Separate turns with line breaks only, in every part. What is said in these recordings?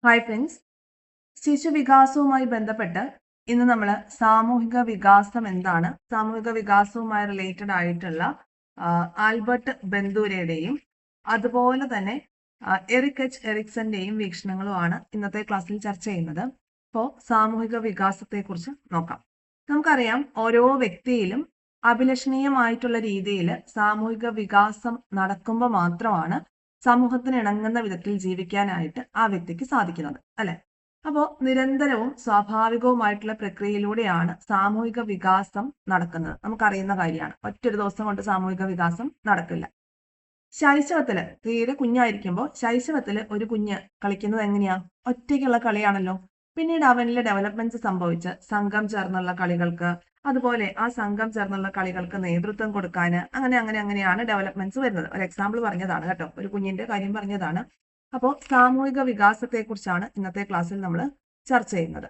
Hi friends, ശിശുവികാസവുമായി ബന്ധപ്പെട്ട് ഇന്ന് നമ്മൾ സാമൂഹിക വികാസം എന്താണ്, സാമൂഹിക വികാസവുമായി റിലേറ്റഡ് ആയിട്ടുള്ള ആൽബർട്ട് ബന്ദൂരയുടെയും അതുപോലെ തന്നെ എറിക് എച്ച് എറിക്സന്റെയും വീക്ഷണങ്ങളുമാണ് ഇന്നത്തെ ക്ലാസ്സിൽ ചർച്ച ചെയ്യുന്നത്. അപ്പോൾ സാമൂഹിക വികാസത്തെക്കുറിച്ച് നോക്കാം. നമുക്കറിയാം, ഓരോ വ്യക്തിയിലും അഭിലഷണീയമായിട്ടുള്ള രീതിയിൽ സാമൂഹിക വികാസം നടക്കുമ്പോൾ മാത്രമാണ് സമൂഹത്തിന് ഇണങ്ങുന്ന വിധത്തിൽ ജീവിക്കാനായിട്ട് ആ വ്യക്തിക്ക് സാധിക്കുന്നത്, അല്ലെ? അപ്പോൾ നിരന്തരവും സ്വാഭാവികവുമായിട്ടുള്ള പ്രക്രിയയിലൂടെയാണ് സാമൂഹിക വികാസം നടക്കുന്നത്. നമുക്കറിയുന്ന കാര്യമാണ്. ഒറ്റൊരു ദിവസം കൊണ്ട് സാമൂഹിക വികാസം നടക്കില്ല. ശൈശവത്തില്, തീരെ കുഞ്ഞായിരിക്കുമ്പോൾ ശൈശവത്തില് ഒരു കുഞ്ഞ് കളിക്കുന്നത് എങ്ങനെയാ? ഒറ്റയ്ക്കുള്ള കളിയാണല്ലോ. പിന്നീട് അവനിൽ ഡെവലപ്മെന്റ്സ് സംഭവിച്ച് സംഘം ചേർന്നുള്ള കളികൾക്ക്, അതുപോലെ ആ സംഘം ചേർന്നുള്ള കളികൾക്ക് നേതൃത്വം കൊടുക്കാൻ, അങ്ങനെയാണ് ഡെവലപ്മെന്റ്സ് വരുന്നത്. ഒരു എക്സാമ്പിൾ പറഞ്ഞതാണ് കേട്ടോ, ഒരു കുഞ്ഞിന്റെ കാര്യം പറഞ്ഞതാണ്. അപ്പോൾ സാമൂഹിക വികാസത്തെക്കുറിച്ചാണ് ഇന്നത്തെ ക്ലാസ്സിൽ നമ്മൾ ചർച്ച ചെയ്യുന്നത്.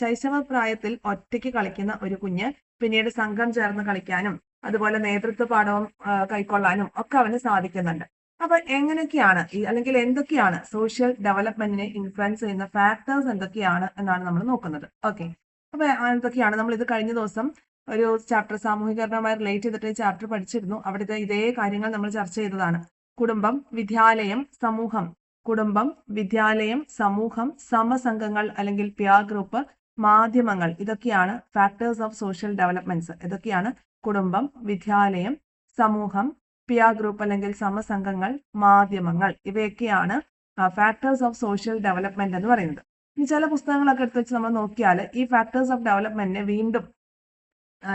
ശൈശവ പ്രായത്തിൽ ഒറ്റയ്ക്ക് കളിക്കുന്ന ഒരു കുഞ്ഞ് പിന്നീട് സംഘം ചേർന്ന് കളിക്കാനും അതുപോലെ നേതൃത്വ പാഠവും കൈക്കൊള്ളാനും ഒക്കെ അവന് സാധിക്കുന്നുണ്ട്. അപ്പൊ എങ്ങനെയൊക്കെയാണ് അല്ലെങ്കിൽ എന്തൊക്കെയാണ് സോഷ്യൽ ഡെവലപ്മെന്റിനെ ഇൻഫ്ലുവൻസ് ചെയ്യുന്ന ഫാക്ടേഴ്സ് എന്തൊക്കെയാണ് എന്നാണ് നമ്മൾ നോക്കുന്നത്. ഓക്കെ, അപ്പൊ എന്തൊക്കെയാണ് നമ്മൾ ഇത് കഴിഞ്ഞ ദിവസം ഒരു ചാപ്റ്റർ സാമൂഹികരണവുമായി റിലേറ്റ് ചെയ്തിട്ട് ചാപ്റ്റർ പഠിച്ചിരുന്നു. അവിടുത്തെ ഇതേ കാര്യങ്ങൾ നമ്മൾ ചർച്ച ചെയ്തതാണ്. കുടുംബം, വിദ്യാലയം, സമൂഹം. കുടുംബം, വിദ്യാലയം, സമൂഹം, സമസംഘങ്ങൾ അല്ലെങ്കിൽ പിയർ ഗ്രൂപ്പ്, മാധ്യമങ്ങൾ, ഇതൊക്കെയാണ് ഫാക്ടേഴ്സ് ഓഫ് സോഷ്യൽ ഡെവലപ്മെന്റ്സ്. ഇതൊക്കെയാണ് കുടുംബം, വിദ്യാലയം, സമൂഹം, പിയർ ഗ്രൂപ്പ് അല്ലെങ്കിൽ സമസംഘങ്ങൾ, മാധ്യമങ്ങൾ. ഇവയൊക്കെയാണ് ഫാക്ടേഴ്സ് ഓഫ് സോഷ്യൽ ഡെവലപ്മെന്റ് എന്ന് പറയുന്നത്. ഇനി ചില പുസ്തകങ്ങളൊക്കെ എടുത്ത് വെച്ച് നമ്മൾ നോക്കിയാൽ ഈ ഫാക്ടേഴ്സ് ഓഫ് ഡെവലപ്മെന്റിനെ വീണ്ടും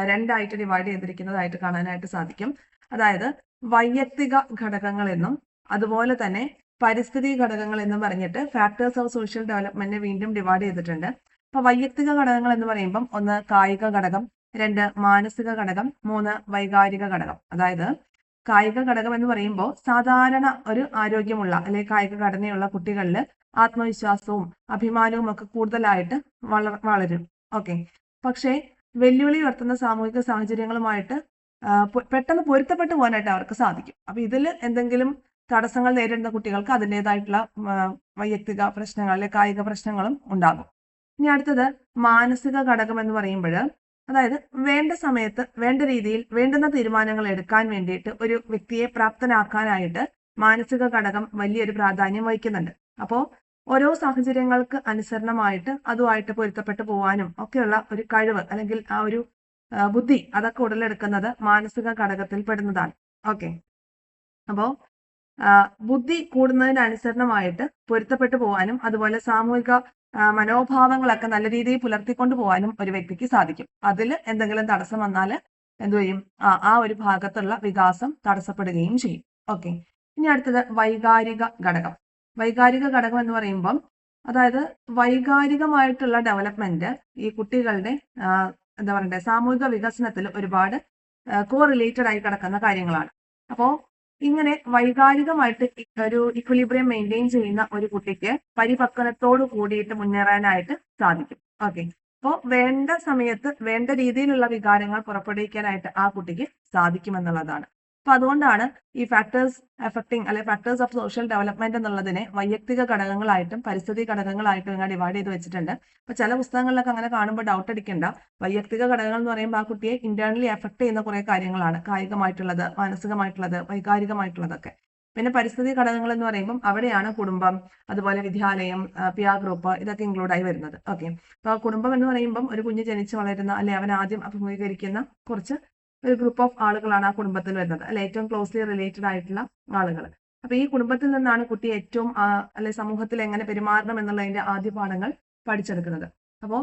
രണ്ടായിട്ട് ഡിവൈഡ് ചെയ്തിരിക്കുന്നതായിട്ട് കാണാനായിട്ട് സാധിക്കും. അതായത് വൈയക്തിക ഘടകങ്ങൾ എന്നും അതുപോലെ തന്നെ പരിസ്ഥിതി ഘടകങ്ങൾ എന്നും പറഞ്ഞിട്ട് ഫാക്ടേഴ്സ് ഓഫ് സോഷ്യൽ ഡെവലപ്മെന്റിനെ വീണ്ടും ഡിവൈഡ് ചെയ്തിട്ടുണ്ട്. അപ്പൊ വൈയക്തിക ഘടകങ്ങൾ എന്ന് പറയുമ്പം 1 കായിക ഘടകം, 2 മാനസിക ഘടകം, 3 വൈകാരിക ഘടകം. അതായത് കായിക ഘടകം എന്ന് പറയുമ്പോൾ സാധാരണ ഒരു ആരോഗ്യമുള്ള അല്ലെങ്കിൽ കായിക ഘടനയുള്ള കുട്ടികളിൽ ആത്മവിശ്വാസവും അഭിമാനവും ഒക്കെ കൂടുതലായിട്ട് വളരും. ഓക്കെ, പക്ഷേ വെല്ലുവിളി ഉയർത്തുന്ന സാമൂഹിക സാഹചര്യങ്ങളുമായിട്ട് പെട്ടെന്ന് പൊരുത്തപ്പെട്ടു പോകാനായിട്ട് അവർക്ക് സാധിക്കും. അപ്പൊ ഇതിൽ എന്തെങ്കിലും തടസ്സങ്ങൾ നേരിടുന്ന കുട്ടികൾക്ക് അതിൻ്റെതായിട്ടുള്ള വൈയക്തിക പ്രശ്നങ്ങൾ അല്ലെങ്കിൽ കായിക പ്രശ്നങ്ങളും ഉണ്ടാകും. ഇനി അടുത്തത് മാനസിക ഘടകം എന്ന് പറയുമ്പോൾ, അതായത് വേണ്ട സമയത്ത് വേണ്ട രീതിയിൽ വേണ്ടുന്ന തീരുമാനങ്ങൾ എടുക്കാൻ വേണ്ടിയിട്ട് ഒരു വ്യക്തിയെ പ്രാപ്തനാക്കാനായിട്ട് മാനസിക ഘടകം വലിയൊരു പ്രാധാന്യം വഹിക്കുന്നുണ്ട്. അപ്പോൾ ഓരോ സാഹചര്യങ്ങൾക്ക് അനുസരണമായിട്ട് അതുമായിട്ട് പൊരുത്തപ്പെട്ടു പോകാനും ഒക്കെയുള്ള ഒരു കഴിവ് അല്ലെങ്കിൽ ആ ഒരു ബുദ്ധി, അതൊക്കെ ഉടലെടുക്കുന്നത് മാനസിക ഘടകത്തിൽ പെടുന്നതാണ്. ഓക്കെ, അപ്പോ ബുദ്ധി കൂടുന്നതിനനുസരണമായിട്ട് പൊരുത്തപ്പെട്ടു പോകാനും അതുപോലെ സാമൂഹിക മനോഭാവങ്ങളൊക്കെ നല്ല രീതിയിൽ പുലർത്തിക്കൊണ്ടു പോകാനും ഒരു വ്യക്തിക്ക് സാധിക്കും. അതിൽ എന്തെങ്കിലും തടസ്സം വന്നാൽ എന്തു ചെയ്യും? ആ ഒരു ഭാഗത്തുള്ള വികാസം തടസ്സപ്പെടുകയും ചെയ്യും. ഓക്കെ, ഇനി അടുത്തത് വൈകാരിക ഘടകം. വൈകാരിക ഘടകം എന്ന് പറയുമ്പം, അതായത് വൈകാരികമായിട്ടുള്ള ഡെവലപ്മെന്റ് ഈ കുട്ടികളുടെ എന്താ പറയണ്ടേ സാമൂഹിക വികസനത്തിൽ ഒരുപാട് കോറിലേറ്റഡ് ആയി കിടക്കുന്ന കാര്യങ്ങളാണ്. അപ്പോ ഇങ്ങനെ വൈകാരികമായിട്ട് ഒരു ഇക്വിലിബ്രിയം മെയിൻറ്റെയിൻ ചെയ്യുന്ന ഒരു കുട്ടിക്ക് പരിപക്വതയോട് കൂടിയിട്ട് മുന്നേറാനായിട്ട് സാധിക്കും. ഓക്കെ, അപ്പോൾ വേണ്ട സമയത്ത് വേണ്ട രീതിയിലുള്ള വികാരങ്ങൾ പുറപ്പെടുവിക്കാനായിട്ട് ആ കുട്ടിക്ക് സാധിക്കുമെന്നുള്ളതാണ്. അപ്പൊ അതുകൊണ്ടാണ് ഈ ഫാക്ടേഴ്സ് എഫക്റ്റിംഗ് അല്ലെങ്കിൽ ഫാക്ടേഴ്സ് ഓഫ് സോഷ്യൽ ഡെവലപ്മെന്റ് എന്നുള്ളതിനെ വൈയക്തിക ഘടകങ്ങളായിട്ടും പരിസ്ഥിതി ഘടകങ്ങളായിട്ടും ഇങ്ങനെ ഡിവൈഡ് ചെയ്ത് വെച്ചിട്ടുണ്ട്. അപ്പൊ ചില പുസ്തകങ്ങളിലൊക്കെ അങ്ങനെ കാണുമ്പോൾ ഡൗട്ട് അടിക്കേണ്ട. വൈയക്തിക ഘടകങ്ങൾ എന്ന് പറയുമ്പോൾ ആ കുട്ടിയെ ഇന്റേണലി എഫക്ട് ചെയ്യുന്ന കുറെ കാര്യങ്ങളാണ്. കായികമായിട്ടുള്ളത്, മാനസികമായിട്ടുള്ളത്, വൈകാരികമായിട്ടുള്ളതൊക്കെ. പിന്നെ പരിസ്ഥിതി ഘടകങ്ങൾ എന്ന് പറയുമ്പോൾ അവിടെയാണ് കുടുംബം, അതുപോലെ വിദ്യാലയം, പിയർ ഗ്രൂപ്പ്, ഇതൊക്കെ ഇൻക്ലൂഡ് ആയി വരുന്നത്. ഓക്കെ, അപ്പൊ കുടുംബം എന്ന് പറയുമ്പോൾ ഒരു കുഞ്ഞ് ജനിച്ച് വളരുന്ന അല്ലെ അവൻ ആദ്യം അഭിമുഖീകരിക്കുന്ന കുറച്ച് ഒരു ഗ്രൂപ്പ് ഓഫ് ആളുകളാണ് ആ കുടുംബത്തിൽ വരുന്നത്, അല്ലെ ഏറ്റവും ക്ലോസ്ലി റിലേറ്റഡ് ആയിട്ടുള്ള ആളുകൾ. അപ്പൊ ഈ കുടുംബത്തിൽ നിന്നാണ് കുട്ടി ഏറ്റവും അല്ലെ സമൂഹത്തിൽ എങ്ങനെ പെരുമാറണം എന്നുള്ളതിന്റെ ആദ്യ പാഠങ്ങൾ പഠിച്ചെടുക്കുന്നത്. അപ്പോൾ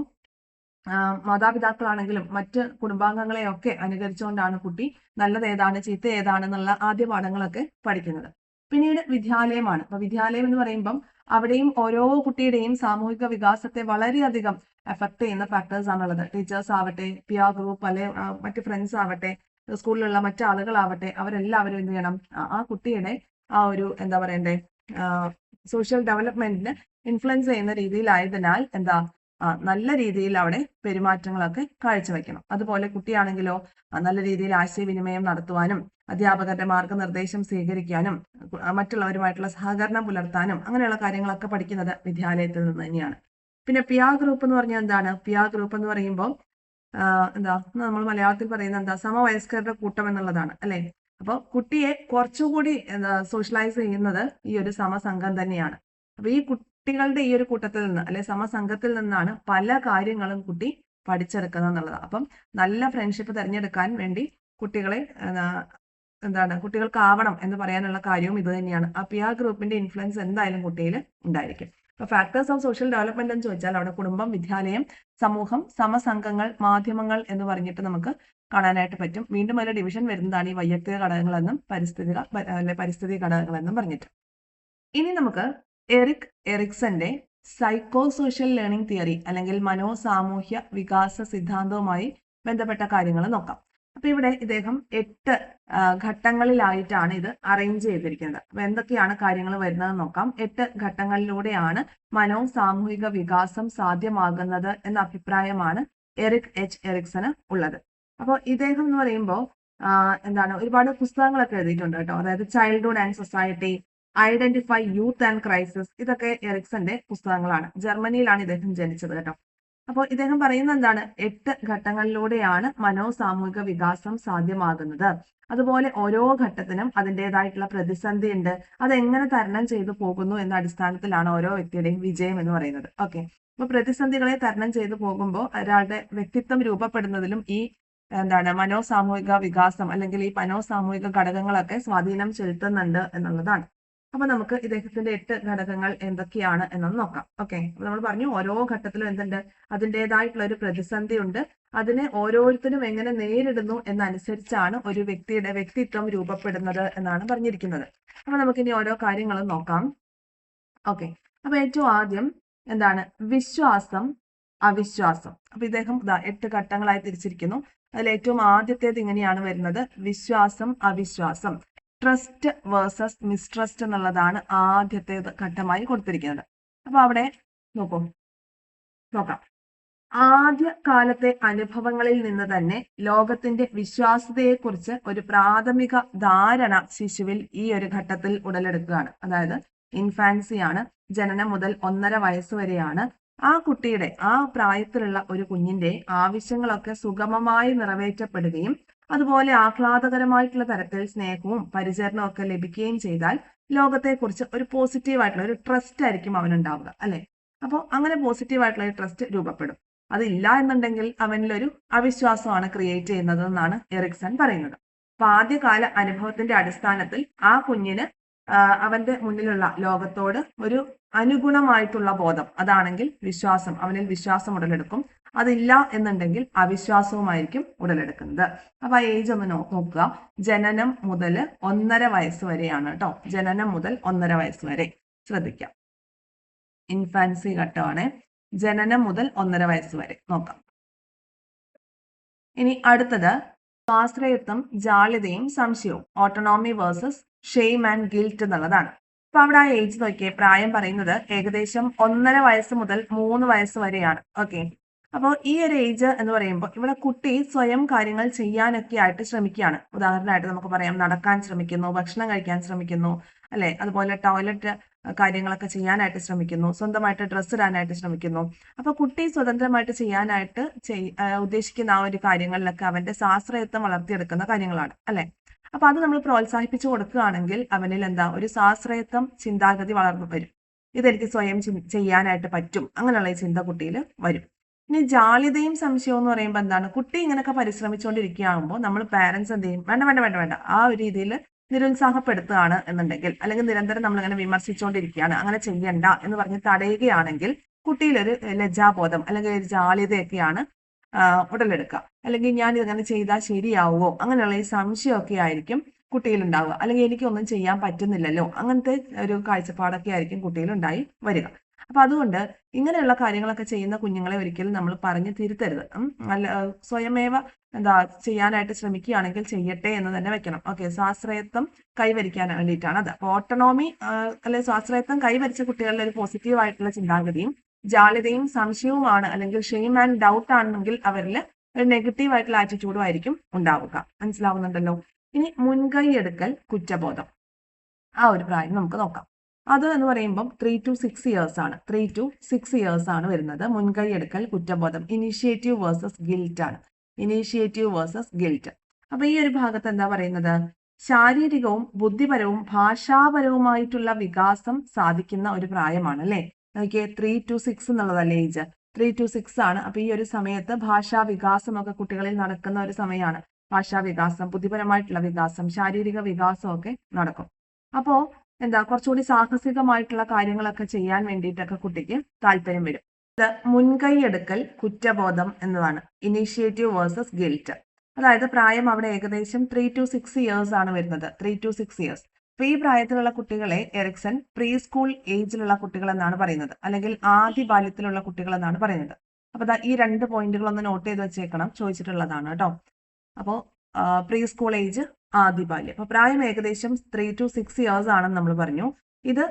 മാതാപിതാക്കളാണെങ്കിലും മറ്റ് കുടുംബാംഗങ്ങളെയൊക്കെ അനുകരിച്ചുകൊണ്ടാണ് കുട്ടി നല്ലത് ഏതാണ് ചീത്ത ഏതാണെന്നുള്ള ആദ്യ പാഠങ്ങളൊക്കെ പഠിക്കുന്നത്. പിന്നീട് വിദ്യാലയമാണ്. അപ്പൊ വിദ്യാലയം എന്ന് പറയുമ്പം അവിടെയും ഓരോ കുട്ടിയുടെയും സാമൂഹിക വികാസത്തെ വളരെയധികം എഫക്ട് ചെയ്യുന്ന ഫാക്ടേഴ്സ് ആണുള്ളത്. ടീച്ചേഴ്സ് ആവട്ടെ, പിയർ ഗ്രൂപ്പ് അല്ലെ മറ്റ് ഫ്രണ്ട്സ് ആവട്ടെ, സ്കൂളിലുള്ള മറ്റു ആളുകളാവട്ടെ, അവരെല്ലാവരും എന്ത് ചെയ്യണം? ആ കുട്ടിയുടെ ആ ഒരു എന്താ പറയണ്ടേ സോഷ്യൽ ഡെവലപ്മെന്റിന് ഇൻഫ്ലുവൻസ് ചെയ്യുന്ന രീതിയിലായതിനാൽ എന്താ നല്ല രീതിയിൽ അവിടെ പെരുമാറ്റങ്ങളൊക്കെ കാഴ്ചവെക്കണം. അതുപോലെ കുട്ടിയാണെങ്കിലോ നല്ല രീതിയിൽ ആശയവിനിമയം നടത്തുവാനും അധ്യാപകരുടെ മാർഗനിർദ്ദേശം സ്വീകരിക്കാനും മറ്റുള്ളവരുമായിട്ടുള്ള സഹകരണം പുലർത്താനും അങ്ങനെയുള്ള കാര്യങ്ങളൊക്കെ പഠിക്കുന്നത് വിദ്യാലയത്തിൽ നിന്ന് തന്നെയാണ്. പിന്നെ പിയർ ഗ്രൂപ്പ് എന്ന് പറഞ്ഞാൽ എന്താണ്? പിയർ ഗ്രൂപ്പ് എന്ന് പറയുമ്പോൾ എന്താ നമ്മൾ മലയാളത്തിൽ പറയുന്ന എന്താ, സമവയസ്കരുടെ കൂട്ടം എന്നുള്ളതാണ് അല്ലെ. അപ്പോൾ കുട്ടിയെ കുറച്ചുകൂടി സോഷ്യലൈസ് ചെയ്യുന്നത് ഈ ഒരു സമസംഘം തന്നെയാണ്. അപ്പൊ ഈ കുട്ടികളുടെ ഈ ഒരു കൂട്ടത്തിൽ നിന്ന് അല്ലെ സമസംഘത്തിൽ നിന്നാണ് പല കാര്യങ്ങളും കുട്ടി പഠിച്ചെടുക്കുന്നത് എന്നുള്ളതാണ്. അപ്പം നല്ല ഫ്രണ്ട്ഷിപ്പ് തിരഞ്ഞെടുക്കാൻ വേണ്ടി കുട്ടികളെ എന്താണ് കുട്ടികൾക്കാവണം എന്ന് പറയാനുള്ള കാര്യവും ഇത് തന്നെയാണ്. ആ പിയർ ഗ്രൂപ്പിന്റെ ഇൻഫ്ലുവൻസ് എന്തായാലും കുട്ടിയിൽ ഉണ്ടായിരിക്കും. അപ്പൊ ഫാക്ടേഴ്സ് ഓഫ് സോഷ്യൽ ഡെവലപ്മെന്റ് എന്ന് ചോദിച്ചാൽ അവിടെ കുടുംബം, വിദ്യാലയം, സമൂഹം, സമസംഘങ്ങൾ, മാധ്യമങ്ങൾ എന്ന് പറഞ്ഞിട്ട് നമുക്ക് കാണാനായിട്ട് പറ്റും. വീണ്ടും ഒരു ഡിവിഷൻ വരുന്നതാണ് ഈ വൈയക്തിക ഘടകങ്ങളെന്നും പരിസ്ഥിതി ഘടകങ്ങളെന്നും പറഞ്ഞിട്ട്. ഇനി നമുക്ക് എറിക് എറിക്സന്റെ സൈക്കോ സോഷ്യൽ ലേണിംഗ് തിയറി അല്ലെങ്കിൽ മനോസാമൂഹ്യ വികാസ സിദ്ധാന്തവുമായി ബന്ധപ്പെട്ട കാര്യങ്ങൾ നോക്കാം. അപ്പൊ ഇവിടെ ഇദ്ദേഹം 8 ഘട്ടങ്ങളിലായിട്ടാണ് ഇത് അറേഞ്ച് ചെയ്തിരിക്കുന്നത്. അപ്പൊ എന്തൊക്കെയാണ് കാര്യങ്ങൾ വരുന്നത് നോക്കാം. 8 ഘട്ടങ്ങളിലൂടെയാണ് മനോസാമൂഹിക വികാസം സാധ്യമാകുന്നത് എന്ന അഭിപ്രായമാണ് എറിക് എച്ച് എറിക്സന് ഉള്ളത്. അപ്പോൾ ഇദ്ദേഹം എന്ന് പറയുമ്പോൾ എന്താണ് ഒരുപാട് പുസ്തകങ്ങളൊക്കെ എഴുതിയിട്ടുണ്ട് കേട്ടോ. അതായത് childhood and society, identify youth and crisis, ഇതൊക്കെ എറിക്സന്റെ പുസ്തകങ്ങളാണ്. ജർമ്മനിയിലാണ് ഇദ്ദേഹം ജനിച്ചത് കേട്ടോ. അപ്പോൾ ഇദ്ദേഹം പറയുന്നത് എന്താണ്? 8 ഘട്ടങ്ങളിലൂടെയാണ് മനോസാമൂഹിക വികാസം സാധ്യമാകുന്നത്. അതുപോലെ ഓരോ ഘട്ടത്തിനും അതിൻ്റെതായിട്ടുള്ള പ്രതിസന്ധി ഉണ്ട്. അതെങ്ങനെ തരണം ചെയ്തു പോകുന്നു എന്ന അടിസ്ഥാനത്തിലാണ് ഓരോ വ്യക്തിയുടെയും വിജയം എന്ന് പറയുന്നത്. ഓക്കെ, അപ്പൊ പ്രതിസന്ധികളെ തരണം ചെയ്തു പോകുമ്പോൾ ഒരാളുടെ വ്യക്തിത്വം രൂപപ്പെടുന്നതിലും ഈ മനോസാമൂഹിക വികാസം അല്ലെങ്കിൽ ഈ മനോസാമൂഹിക ഘടകങ്ങളൊക്കെ സ്വാധീനം ചെലുത്തുന്നുണ്ട് എന്നുള്ളതാണ്. അപ്പൊ നമുക്ക് ഇദ്ദേഹത്തിന്റെ 8 ഘടകങ്ങൾ എന്തൊക്കെയാണ് എന്നൊന്ന് നോക്കാം. ഓക്കെ, അപ്പൊ നമ്മൾ പറഞ്ഞു ഓരോ ഘട്ടത്തിലും എന്തുണ്ട്, അതിൻ്റെതായിട്ടുള്ള ഒരു പ്രതിസന്ധി ഉണ്ട്. അതിനെ ഓരോരുത്തരും എങ്ങനെ നേരിടുന്നു എന്നനുസരിച്ചാണ് ഒരു വ്യക്തിയുടെ വ്യക്തിത്വം രൂപപ്പെടുന്നത് എന്നാണ് പറഞ്ഞിരിക്കുന്നത്. അപ്പൊ നമുക്കിനി ഓരോ കാര്യങ്ങളും നോക്കാം. ഓക്കെ, അപ്പൊ ഏറ്റവും ആദ്യം എന്താണ്? വിശ്വാസം, അവിശ്വാസം. അപ്പൊ ഇദ്ദേഹം 8 ഘട്ടങ്ങളായി തിരിച്ചിരിക്കുന്നു. അതിൽ ഏറ്റവും ആദ്യത്തേത് ഇങ്ങനെയാണ് വരുന്നത്: വിശ്വാസം, അവിശ്വാസം. ട്രസ്റ്റ് വേഴ്സസ് മിസ്ട്രസ്റ്റ് എന്നുള്ളതാണ് ആദ്യത്തെ ഘട്ടമായി കൊടുത്തിരിക്കുന്നത്. അപ്പൊ അവിടെ നോക്കാം. ആദ്യ കാലത്തെ അനുഭവങ്ങളിൽ നിന്ന് തന്നെ ലോകത്തിന്റെ വിശ്വാസ്യതയെക്കുറിച്ച് ഒരു പ്രാഥമിക ധാരണ ശിശുവിൽ ഈ ഒരു ഘട്ടത്തിൽ ഉടലെടുക്കുകയാണ്. അതായത് ഇൻഫാൻസിയാണ്, ജനനം മുതൽ 1.5 വയസ്സ് വരെയാണ്. ആ കുട്ടിയുടെ ആ പ്രായത്തിലുള്ള ഒരു കുഞ്ഞിന്റെ ആവശ്യങ്ങളൊക്കെ സുഗമമായി നിറവേറ്റപ്പെടുകയും അതുപോലെ ആഹ്ലാദകരമായിട്ടുള്ള തരത്തിൽ സ്നേഹവും പരിചരണവും ഒക്കെ ലഭിക്കുകയും ചെയ്താൽ ലോകത്തെക്കുറിച്ച് ഒരു പോസിറ്റീവായിട്ടുള്ള ഒരു ട്രസ്റ്റ് ആയിരിക്കും അവനുണ്ടാവുക അല്ലെ. അപ്പോൾ അങ്ങനെ പോസിറ്റീവായിട്ടുള്ള ഒരു ട്രസ്റ്റ് രൂപപ്പെടും. അതില്ല എന്നുണ്ടെങ്കിൽ അവനിലൊരു അവിശ്വാസമാണ് ക്രിയേറ്റ് ചെയ്യുന്നത് എന്നാണ് എറിക്സൺ പറയുന്നത്. അപ്പൊ ആദ്യകാല അനുഭവത്തിന്റെ അടിസ്ഥാനത്തിൽ ആ കുഞ്ഞിന് അവന്റെ മുന്നിലുള്ള ലോകത്തോട് ഒരു അനുഗുണമായിട്ടുള്ള ബോധം, അതാണെങ്കിൽ വിശ്വാസം, അവനിൽ വിശ്വാസം ഉടലെടുക്കും. അതില്ല എന്നുണ്ടെങ്കിൽ അവിശ്വാസവുമായിരിക്കും ഉടലെടുക്കുന്നത്. അപ്പൊ ആ ഏജ് ഒന്ന് നോക്കുക. ജനനം മുതൽ 1.5 വയസ്സ് വരെയാണ് കേട്ടോ. ജനനം മുതൽ 1.5 വയസ്സ് വരെ ശ്രദ്ധിക്കാം. ഇൻഫാൻസി ഘട്ടമാണ്. ജനനം മുതൽ 1.5 വയസ്സ് വരെ നോക്കാം. ഇനി അടുത്തത് സ്വാശ്രയത്വം, ജാള്യതയും സംശയവും, autonomy versus shame and guilt എന്നുള്ളതാണ്. അപ്പൊ അവിടെ ആ ഏജ് നോക്കിയേ, പ്രായം പറയുന്നത് ഏകദേശം 1.5 വയസ്സ് മുതൽ 3 വയസ്സ് വരെയാണ്. ഓക്കെ, അപ്പോൾ ഈ ഒരു ഏജ് എന്ന് പറയുമ്പോൾ ഇവിടെ കുട്ടി സ്വയം കാര്യങ്ങൾ ചെയ്യാനൊക്കെ ആയിട്ട് ശ്രമിക്കുകയാണ്. ഉദാഹരണമായിട്ട് നമുക്ക് പറയാം, നടക്കാൻ ശ്രമിക്കുന്നു, ഭക്ഷണം കഴിക്കാൻ ശ്രമിക്കുന്നു അല്ലെ, അതുപോലെ ടോയ്ലറ്റ് കാര്യങ്ങളൊക്കെ ചെയ്യാനായിട്ട് ശ്രമിക്കുന്നു, സ്വന്തമായിട്ട് ഡ്രസ്സ് ഇടാനായിട്ട് ശ്രമിക്കുന്നു. അപ്പൊ കുട്ടി സ്വതന്ത്രമായിട്ട് ചെയ്യാനായിട്ട് ഉദ്ദേശിക്കുന്ന ആ ഒരു കാര്യങ്ങളിലൊക്കെ അവന്റെ സ്വാശ്രയത്വം വളർത്തിയെടുക്കുന്ന കാര്യങ്ങളാണ് അല്ലെ. അപ്പൊ അത് നമ്മൾ പ്രോത്സാഹിപ്പിച്ചു കൊടുക്കുകയാണെങ്കിൽ അവനിൽ ഒരു സ്വാശ്രയത്വം ചിന്താഗതി വളർന്നു വരും. ഇതെനിക്ക് സ്വയം ചെയ്യാനായിട്ട് പറ്റും, അങ്ങനെയുള്ള ഈ ചിന്ത കുട്ടിയിൽ വരും. ഇനി ജാള്യതയും സംശയവും എന്ന് പറയുമ്പോൾ എന്താണ്? കുട്ടി ഇങ്ങനെയൊക്കെ പരിശ്രമിച്ചുകൊണ്ടിരിക്കുകയാകുമ്പോൾ നമ്മൾ പാരന്റ്സ് എന്ത് ചെയ്യും? വേണ്ട ആ ഒരു രീതിയിൽ നിരുത്സാഹപ്പെടുത്തുകയാണ് എന്നുണ്ടെങ്കിൽ, അല്ലെങ്കിൽ നിരന്തരം നമ്മൾ ഇങ്ങനെ വിമർശിച്ചുകൊണ്ടിരിക്കുകയാണ്, അങ്ങനെ ചെയ്യണ്ട എന്ന് പറഞ്ഞ് തടയുകയാണെങ്കിൽ കുട്ടിയിലൊരു ലജ്ജാബോധം അല്ലെങ്കിൽ ഒരു ജാള്യതയൊക്കെയാണ് ഉടലെടുക്കുക. അല്ലെങ്കിൽ ഞാൻ ഇതങ്ങനെ ചെയ്താൽ ശരിയാവുമോ, അങ്ങനെയുള്ള ഈ സംശയമൊക്കെ ആയിരിക്കും കുട്ടിയിലുണ്ടാവുക. അല്ലെങ്കിൽ എനിക്കൊന്നും ചെയ്യാൻ പറ്റുന്നില്ലല്ലോ, അങ്ങനത്തെ ഒരു കാഴ്ചപ്പാടൊക്കെ ആയിരിക്കും കുട്ടിയിലുണ്ടായി വരിക. അപ്പൊ അതുകൊണ്ട് ഇങ്ങനെയുള്ള കാര്യങ്ങളൊക്കെ ചെയ്യുന്ന കുഞ്ഞുങ്ങളെ ഒരിക്കലും നമ്മൾ പറഞ്ഞ് തിരുത്തരുത്. സ്വയമേവ ചെയ്യാനായിട്ട് ശ്രമിക്കുകയാണെങ്കിൽ ചെയ്യട്ടെ എന്ന് തന്നെ വെക്കണം. ഓക്കെ, സ്വാശ്രയത്വം കൈവരിക്കാൻ വേണ്ടിയിട്ടാണ് അത്. അപ്പൊ ഓട്ടോണോമി അല്ലെങ്കിൽ സ്വാശ്രയത്വം കൈവരിച്ച കുട്ടികളുടെ ഒരു പോസിറ്റീവ് ആയിട്ടുള്ള ചിന്താഗതിയും ജാള്യതയും സംശയവുമാണ്, അല്ലെങ്കിൽ ഷെയിം ആൻഡ് ഡൗട്ട് ആണെങ്കിൽ അവരിൽ ഒരു നെഗറ്റീവ് ആയിട്ടുള്ള ആറ്റിറ്റ്യൂഡും ആയിരിക്കും ഉണ്ടാവുക. മനസ്സിലാവുന്നുണ്ടല്ലോ? ഇനി മുൻകൈ എടുക്കൽ കുറ്റബോധം, ആ ഒരു പ്രായം നമുക്ക് നോക്കാം. അത് എന്ന് പറയുമ്പം 3 to 6 ഇയേഴ്സ് ആണ്. 3 to 6 ഇയേഴ്സ് ആണ് വരുന്നത്. മുൻകൈ എടുക്കൽ കുറ്റബോധം, ഇനീഷ്യേറ്റീവ് വേഴ്സസ് ഗിൽറ്റ് ആണ്. Initiative versus guilt. അപ്പൊ ഈ ഒരു ഭാഗത്ത് എന്താ പറയുന്നത്? ശാരീരികവും ബുദ്ധിപരവും ഭാഷാപരവുമായിട്ടുള്ള വികാസം സാധിക്കുന്ന ഒരു പ്രായമാണ് അല്ലെ. നോക്കിയേ, 3 to 6 എന്നുള്ളതല്ലേ ഏജ്. 3 to 6 ആണ്. അപ്പൊ ഈ ഒരു സമയത്ത് ഭാഷാ വികാസമൊക്കെ കുട്ടികളിൽ നടക്കുന്ന ഒരു സമയമാണ്. ഭാഷാ വികാസം, ബുദ്ധിപരമായിട്ടുള്ള വികാസം, ശാരീരിക വികാസം ഒക്കെ നടക്കും. അപ്പോ എന്താ, കുറച്ചുകൂടി സാഹസികമായിട്ടുള്ള കാര്യങ്ങളൊക്കെ ചെയ്യാൻ വേണ്ടിയിട്ടൊക്കെ കുട്ടിക്ക് താല്പര്യം വരും. ഇത് മുൻകൈ എടുക്കൽ കുറ്റബോധം എന്നതാണ്, ഇനീഷ്യേറ്റീവ് വേഴ്സസ് ഗിൽറ്റ്. അതായത് പ്രായം അവിടെ ഏകദേശം 3 to 6 ഇയേഴ്സ് ആണ് വരുന്നത്. 3 to 6 ഇയേഴ്സ്. അപ്പൊ ഈ പ്രായത്തിലുള്ള കുട്ടികളെ എറിക്സൺ പ്രീ സ്കൂൾ ഏജിലുള്ള കുട്ടികൾ എന്നാണ് പറയുന്നത്, അല്ലെങ്കിൽ ആദ്യ ബാല്യത്തിലുള്ള കുട്ടികൾ എന്നാണ് പറയുന്നത്. അപ്പൊ ഈ 2 പോയിന്റുകൾ ഒന്ന് നോട്ട് ചെയ്ത് വെച്ചേക്കണം, ചോദിച്ചിട്ടുള്ളതാണ് കേട്ടോ. അപ്പോ പ്രീ സ്കൂൾ ഏജ്, ആദ്യ ബാല്യം. അപ്പൊ പ്രായം ഏകദേശം 3 to 6 ഇയേഴ്സ് ആണെന്ന് നമ്മൾ പറഞ്ഞു. ഇത്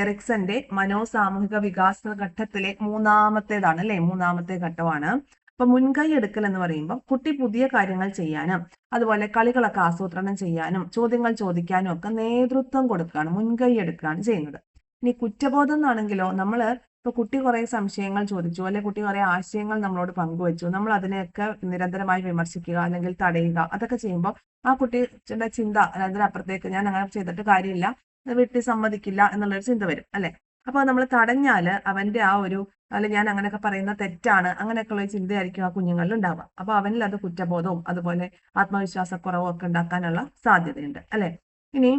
എറിക്സന്റെ മനോസാമൂഹിക വികാസ ഘട്ടത്തിലെ മൂന്നാമത്തേതാണ് അല്ലെ, മൂന്നാമത്തെ ഘട്ടമാണ്. അപ്പൊ മുൻകൈ എടുക്കൽ എന്ന് പറയുമ്പോൾ കുട്ടി പുതിയ കാര്യങ്ങൾ ചെയ്യാനും അതുപോലെ കളികളൊക്കെ ആസൂത്രണം ചെയ്യാനും ചോദ്യങ്ങൾ ചോദിക്കാനും ഒക്കെ നേതൃത്വം കൊടുക്കുകയാണ്, മുൻകൈ എടുക്കുകയാണ് ചെയ്യുന്നത്. ഇനി കുറ്റബോധം എന്നാണെങ്കിലോ, നമ്മള് ഇപ്പൊ കുട്ടി കുറെ സംശയങ്ങൾ ചോദിച്ചു, അല്ലെ കുട്ടി കുറെ ആശയങ്ങൾ നമ്മളോട് പങ്കുവെച്ചു, നമ്മൾ അതിനെയൊക്കെ നിരന്തരമായി വിമർശിക്കുക അല്ലെങ്കിൽ തടയുക, അതൊക്കെ ചെയ്യുമ്പോൾ ആ കുട്ടിയുടെ ചിന്ത അതിനപ്പുറത്തേക്ക് ഞാൻ അങ്ങനെ ചെയ്തിട്ട് കാര്യമില്ല, വീട്ടിൽ സമ്മതിക്കില്ല എന്നുള്ളൊരു ചിന്ത വരും അല്ലെ. അപ്പൊ നമ്മൾ തടഞ്ഞാല് അവന്റെ ആ ഒരു, അല്ലെ ഞാൻ അങ്ങനെയൊക്കെ പറയുന്ന തെറ്റാണ്, അങ്ങനെയൊക്കെയുള്ള ചിന്തയായിരിക്കും ആ കുഞ്ഞുങ്ങളിൽ ഉണ്ടാവുക. അപ്പൊ അവനിൽ അത് കുറ്റബോധവും അതുപോലെ ആത്മവിശ്വാസക്കുറവും ഒക്കെ ഉണ്ടാക്കാനുള്ള സാധ്യതയുണ്ട് അല്ലെ. ഇനി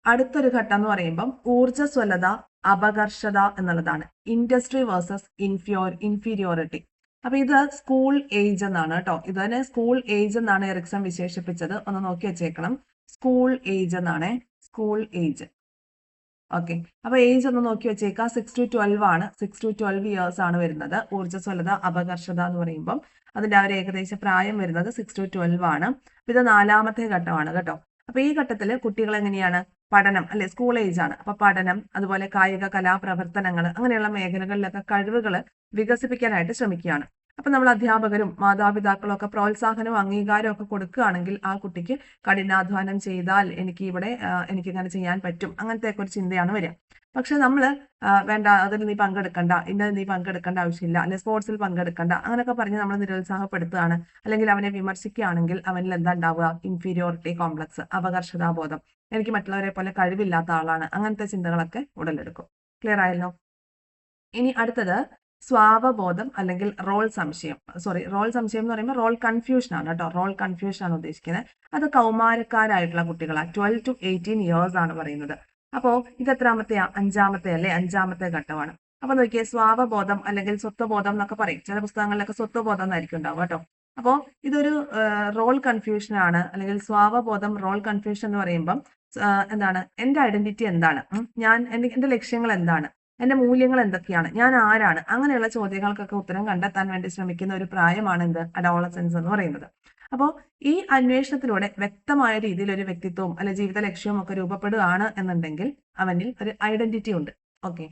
അടുത്തൊരു ഘട്ടം എന്ന് പറയുമ്പം ഊർജ്ജസ്വലത, അപകർഷത എന്നുള്ളതാണ്, ഇൻഡസ്ട്രി വേഴ്സസ് ഇൻഫീരിയോറിറ്റി. അപ്പൊ ഇത് സ്കൂൾ ഏജ് എന്നാണ് കേട്ടോ. ഇതിനെ സ്കൂൾ ഏജ് എന്നാണ് എറിക്സൺ വിശേഷിപ്പിച്ചത്. ഒന്ന് നോക്കി വെച്ചേക്കണം, സ്കൂൾ ഏജ് എന്നാണ്, സ്കൂൾ ഏജ്. ഓക്കെ, അപ്പൊ ഏജ് ഒന്ന് നോക്കി വെച്ചേക്കാം. 6 to 12 ആണ്, 6 to 12 ഇയേഴ്സ് ആണ് വരുന്നത്. ഊർജ്ജസ്വലത, അപകർഷത എന്ന് പറയുമ്പോൾ അതിന്റെ ആ ഒരു ഏകദേശ പ്രായം വരുന്നത് 6 to 12 ആണ്. ഇത് 4ാമത്തെ ഘട്ടമാണ് കേട്ടോ. അപ്പൊ ഈ ഘട്ടത്തിൽ കുട്ടികൾ എങ്ങനെയാണ്, പഠനം അല്ലെ, സ്കൂൾ ഏജ് ആണ്. അപ്പൊ പഠനം അതുപോലെ കായിക കലാപ്രവർത്തനങ്ങൾ അങ്ങനെയുള്ള മേഖലകളിലൊക്കെ കഴിവുകൾ വികസിപ്പിക്കാനായിട്ട് ശ്രമിക്കുകയാണ്. അപ്പൊ നമ്മൾ അധ്യാപകരും മാതാപിതാക്കളും ഒക്കെ പ്രോത്സാഹനവും അംഗീകാരവും ഒക്കെ കൊടുക്കുകയാണെങ്കിൽ ആ കുട്ടിക്ക് കഠിനാധ്വാനം ചെയ്താൽ എനിക്ക് ഇങ്ങനെ ചെയ്യാൻ പറ്റും, അങ്ങനത്തെ ഒക്കെ ഒരു ചിന്തയാണ് വരിക. പക്ഷെ നമ്മൾ വേണ്ട, അതിൽ നീ പങ്കെടുക്കണ്ട, നീ പങ്കെടുക്കേണ്ട ആവശ്യമില്ല, അല്ലെ സ്പോർട്സിൽ പങ്കെടുക്കണ്ട, അങ്ങനെയൊക്കെ പറഞ്ഞ് നമ്മൾ നിരുത്സാഹപ്പെടുത്തുകയാണ് അല്ലെങ്കിൽ അവനെ വിമർശിക്കുകയാണെങ്കിൽ അവനിൽ എന്താ ഉണ്ടാവുക, ഇൻഫീരിയോറിറ്റി കോംപ്ലക്സ്, അപകർഷതാബോധം, എനിക്ക് മറ്റുള്ളവരെ പോലെ കഴിവില്ലാത്ത ആളാണ്, അങ്ങനത്തെ ചിന്തകളൊക്കെ ഉടലെടുക്കും. ക്ലിയർ ആയല്ലോ. ഇനി അടുത്തത് സ്വാവബോധം അല്ലെങ്കിൽ റോൾ സംശയം എന്ന് പറയുമ്പോൾ റോൾ കൺഫ്യൂഷൻ ആണ് കേട്ടോ. റോൾ കൺഫ്യൂഷൻ ആണ് ഉദ്ദേശിക്കുന്നത്. അത് കൗമാരക്കാരായിട്ടുള്ള കുട്ടികളാണ്, 12 to 18 ഇയേഴ്സ് ആണ് പറയുന്നത്. അപ്പോ ഇത് എത്രാമത്തെയാ, 5ാമത്തെ അല്ലെ, 5ാമത്തെ ഘട്ടമാണ്. അപ്പൊ നോക്കിയേ, സ്വാവബോധം അല്ലെങ്കിൽ സ്വത്വബോധം എന്നൊക്കെ പറയും, ചില പുസ്തകങ്ങളിലൊക്കെ സ്വത്വബോധം എന്നായിരിക്കും ഉണ്ടാവുക കേട്ടോ. അപ്പോ ഇതൊരു റോൾ കൺഫ്യൂഷൻ ആണ്, അല്ലെങ്കിൽ സ്വാവബോധം, റോൾ കൺഫ്യൂഷൻ എന്ന് പറയുമ്പം എന്താണ്, എന്റെ ഐഡന്റിറ്റി എന്താണ്, എന്റെ ലക്ഷ്യങ്ങൾ എന്താണ്, എന്റെ മൂല്യങ്ങൾ എന്തൊക്കെയാണ്, ഞാൻ ആരാണ്, അങ്ങനെയുള്ള ചോദ്യങ്ങൾക്കൊക്കെ ഉത്തരം കണ്ടെത്താൻ വേണ്ടി ശ്രമിക്കുന്ന ഒരു പ്രായമാണ് എന്ത്, അഡോളസൻസ് എന്ന് പറയുന്നത്. അപ്പോൾ ഈ അന്വേഷണത്തിലൂടെ വ്യക്തമായ രീതിയിൽ ഒരു വ്യക്തിത്വവും അല്ലെ ജീവിത ലക്ഷ്യവും ഒക്കെ രൂപപ്പെടുകയാണ് എന്നുണ്ടെങ്കിൽ അവനിൽ ഒരു ഐഡന്റിറ്റി ഉണ്ട്. ഓക്കെ,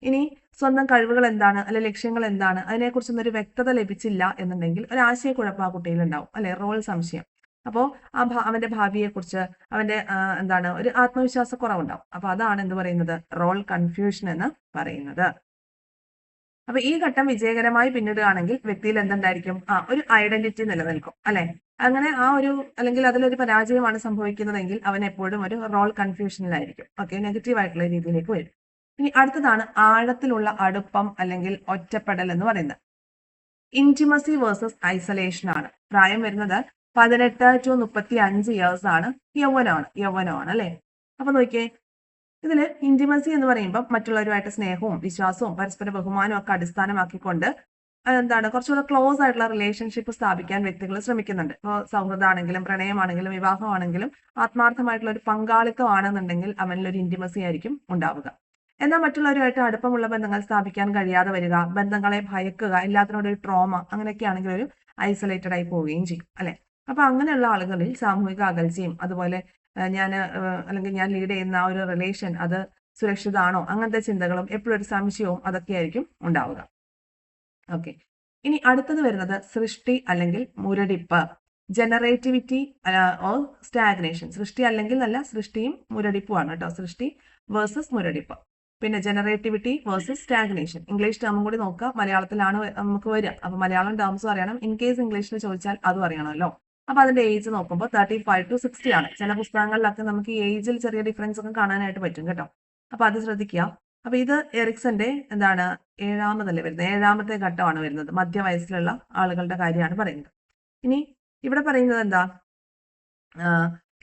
ഇനി സ്വന്തം കഴിവുകൾ എന്താണ് അല്ലെ ലക്ഷ്യങ്ങൾ എന്താണ് അതിനെക്കുറിച്ചൊന്നും ഒരു വ്യക്തത ലഭിച്ചില്ല എന്നുണ്ടെങ്കിൽ ഒരു ആശയക്കുഴപ്പം ആ കുട്ടിയിൽ ഉണ്ടാവും അല്ലെ, റോൾ സംശയം. അപ്പോൾ അവന്റെ ഭാവിയെക്കുറിച്ച് അവന്റെ എന്താണ് ഒരു ആത്മവിശ്വാസക്കുറവുണ്ടാവും. അപ്പൊ അതാണ് എന്ത് പറയുന്നത്, റോൾ കൺഫ്യൂഷൻ എന്ന് പറയുന്നത്. അപ്പൊ ഈ ഘട്ടം വിജയകരമായി പിന്നിടുകയാണെങ്കിൽ വ്യക്തിയിൽ എന്തുണ്ടായിരിക്കും, ഒരു ഐഡന്റിറ്റി നിലനിൽക്കും അല്ലെ. അങ്ങനെ അല്ലെങ്കിൽ അതിലൊരു പരാജയമാണ് സംഭവിക്കുന്നതെങ്കിൽ അവൻ എപ്പോഴും ഒരു റോൾ കൺഫ്യൂഷനിലായിരിക്കും. ഓക്കെ, നെഗറ്റീവ് ആയിട്ടുള്ള രീതിയിലേക്ക് വരും. ഇനി അടുത്തതാണ് ആഴത്തിലുള്ള അടുപ്പം അല്ലെങ്കിൽ ഒറ്റപ്പെടൽ എന്ന് പറയുന്നത്. ഇന്റിമസി വേഴ്സസ് ഐസൊലേഷൻ ആണ്. പ്രായം വരുന്നത് 18 to 35 ഇയേഴ്സ് ആണ്. യൗവനമാണ് അല്ലെ. അപ്പൊ നോക്കിയേ, ഇതില് ഇന്റിമസി എന്ന് പറയുമ്പോൾ മറ്റുള്ളവരുമായിട്ട് സ്നേഹവും വിശ്വാസവും പരസ്പര ബഹുമാനവും ഒക്കെ അടിസ്ഥാനമാക്കിക്കൊണ്ട് കുറച്ചുകൂടെ ക്ലോസ് ആയിട്ടുള്ള റിലേഷൻഷിപ്പ് സ്ഥാപിക്കാൻ വ്യക്തികൾ ശ്രമിക്കുന്നുണ്ട്. ഇപ്പോൾ സൗഹൃദമാണെങ്കിലും പ്രണയമാണെങ്കിലും വിവാഹമാണെങ്കിലും ആത്മാർത്ഥമായിട്ടുള്ള ഒരു പങ്കാളിത്തം ആണെന്നുണ്ടെങ്കിൽ അവനിൽ ഒരു ഇന്റിമസി ആയിരിക്കും ഉണ്ടാവുക. എന്നാൽ മറ്റുള്ളവരുമായിട്ട് അടുപ്പമുള്ള ബന്ധങ്ങൾ സ്ഥാപിക്കാൻ കഴിയാതെ വരിക, ബന്ധങ്ങളെ ഭയക്കുക, എല്ലാത്തിനോടും ഒരു ട്രോമ, അങ്ങനെയൊക്കെ ആണെങ്കിൽ ഒരു ഐസൊലേറ്റഡ് ആയി പോവുകയും ചെയ്യും അല്ലെ. അപ്പൊ അങ്ങനെയുള്ള ആളുകളിൽ സാമൂഹിക അകൽച്ചയും അതുപോലെ അല്ലെങ്കിൽ ഞാൻ ലീഡ് ചെയ്യുന്ന ആ ഒരു റിലേഷൻ അത് സുരക്ഷിതമാണോ, അങ്ങനത്തെ ചിന്തകളും എപ്പോഴും ഒരു സംശയവും അതൊക്കെ ആയിരിക്കും ഉണ്ടാവുക. ഓക്കെ, ഇനി അടുത്തത് വരുന്നത് സൃഷ്ടി അല്ലെങ്കിൽ മുരടിപ്പ്, ജനറേറ്റിവിറ്റി ഓർ സ്റ്റാഗ്നേഷൻ. സൃഷ്ടി അല്ലെങ്കിൽ നല്ല സൃഷ്ടിയും മുരടിപ്പുമാണ് കേട്ടോ. സൃഷ്ടി വേഴ്സസ് മുരടിപ്പ്. പിന്നെ ജനറേറ്റിവിറ്റി വേഴ്സസ് സ്റ്റാഗ്നേഷൻ. ഇംഗ്ലീഷ് ടേമും കൂടി നോക്കുക. മലയാളത്തിലാണ് നമുക്ക് വരിക. അപ്പൊ മലയാളം ടേംസും അറിയണം. ഇൻ കേസ് ഇംഗ്ലീഷിൽ ചോദിച്ചാൽ അതും അറിയണമല്ലോ. അപ്പൊ അതിന്റെ ഏജ് നോക്കുമ്പോൾ 35 to 60 ആണ്. ചില പുസ്തകങ്ങളിലൊക്കെ നമുക്ക് ഈ ഏജിൽ ചെറിയ ഡിഫറൻസ് ഒക്കെ കാണാനായിട്ട് പറ്റും കേട്ടോ. അപ്പൊ അത് ശ്രദ്ധിക്കുക. അപ്പൊ ഇത് എറിക്സന്റെ എന്താണ് ഏഴാമതല്ലേ വരുന്നത്, ഏഴാമത്തെ ഘട്ടമാണ് വരുന്നത്. മധ്യവയസ്സിലുള്ള ആളുകളുടെ കാര്യമാണ് പറയുന്നത്. ഇനി ഇവിടെ പറയുന്നത് എന്താ,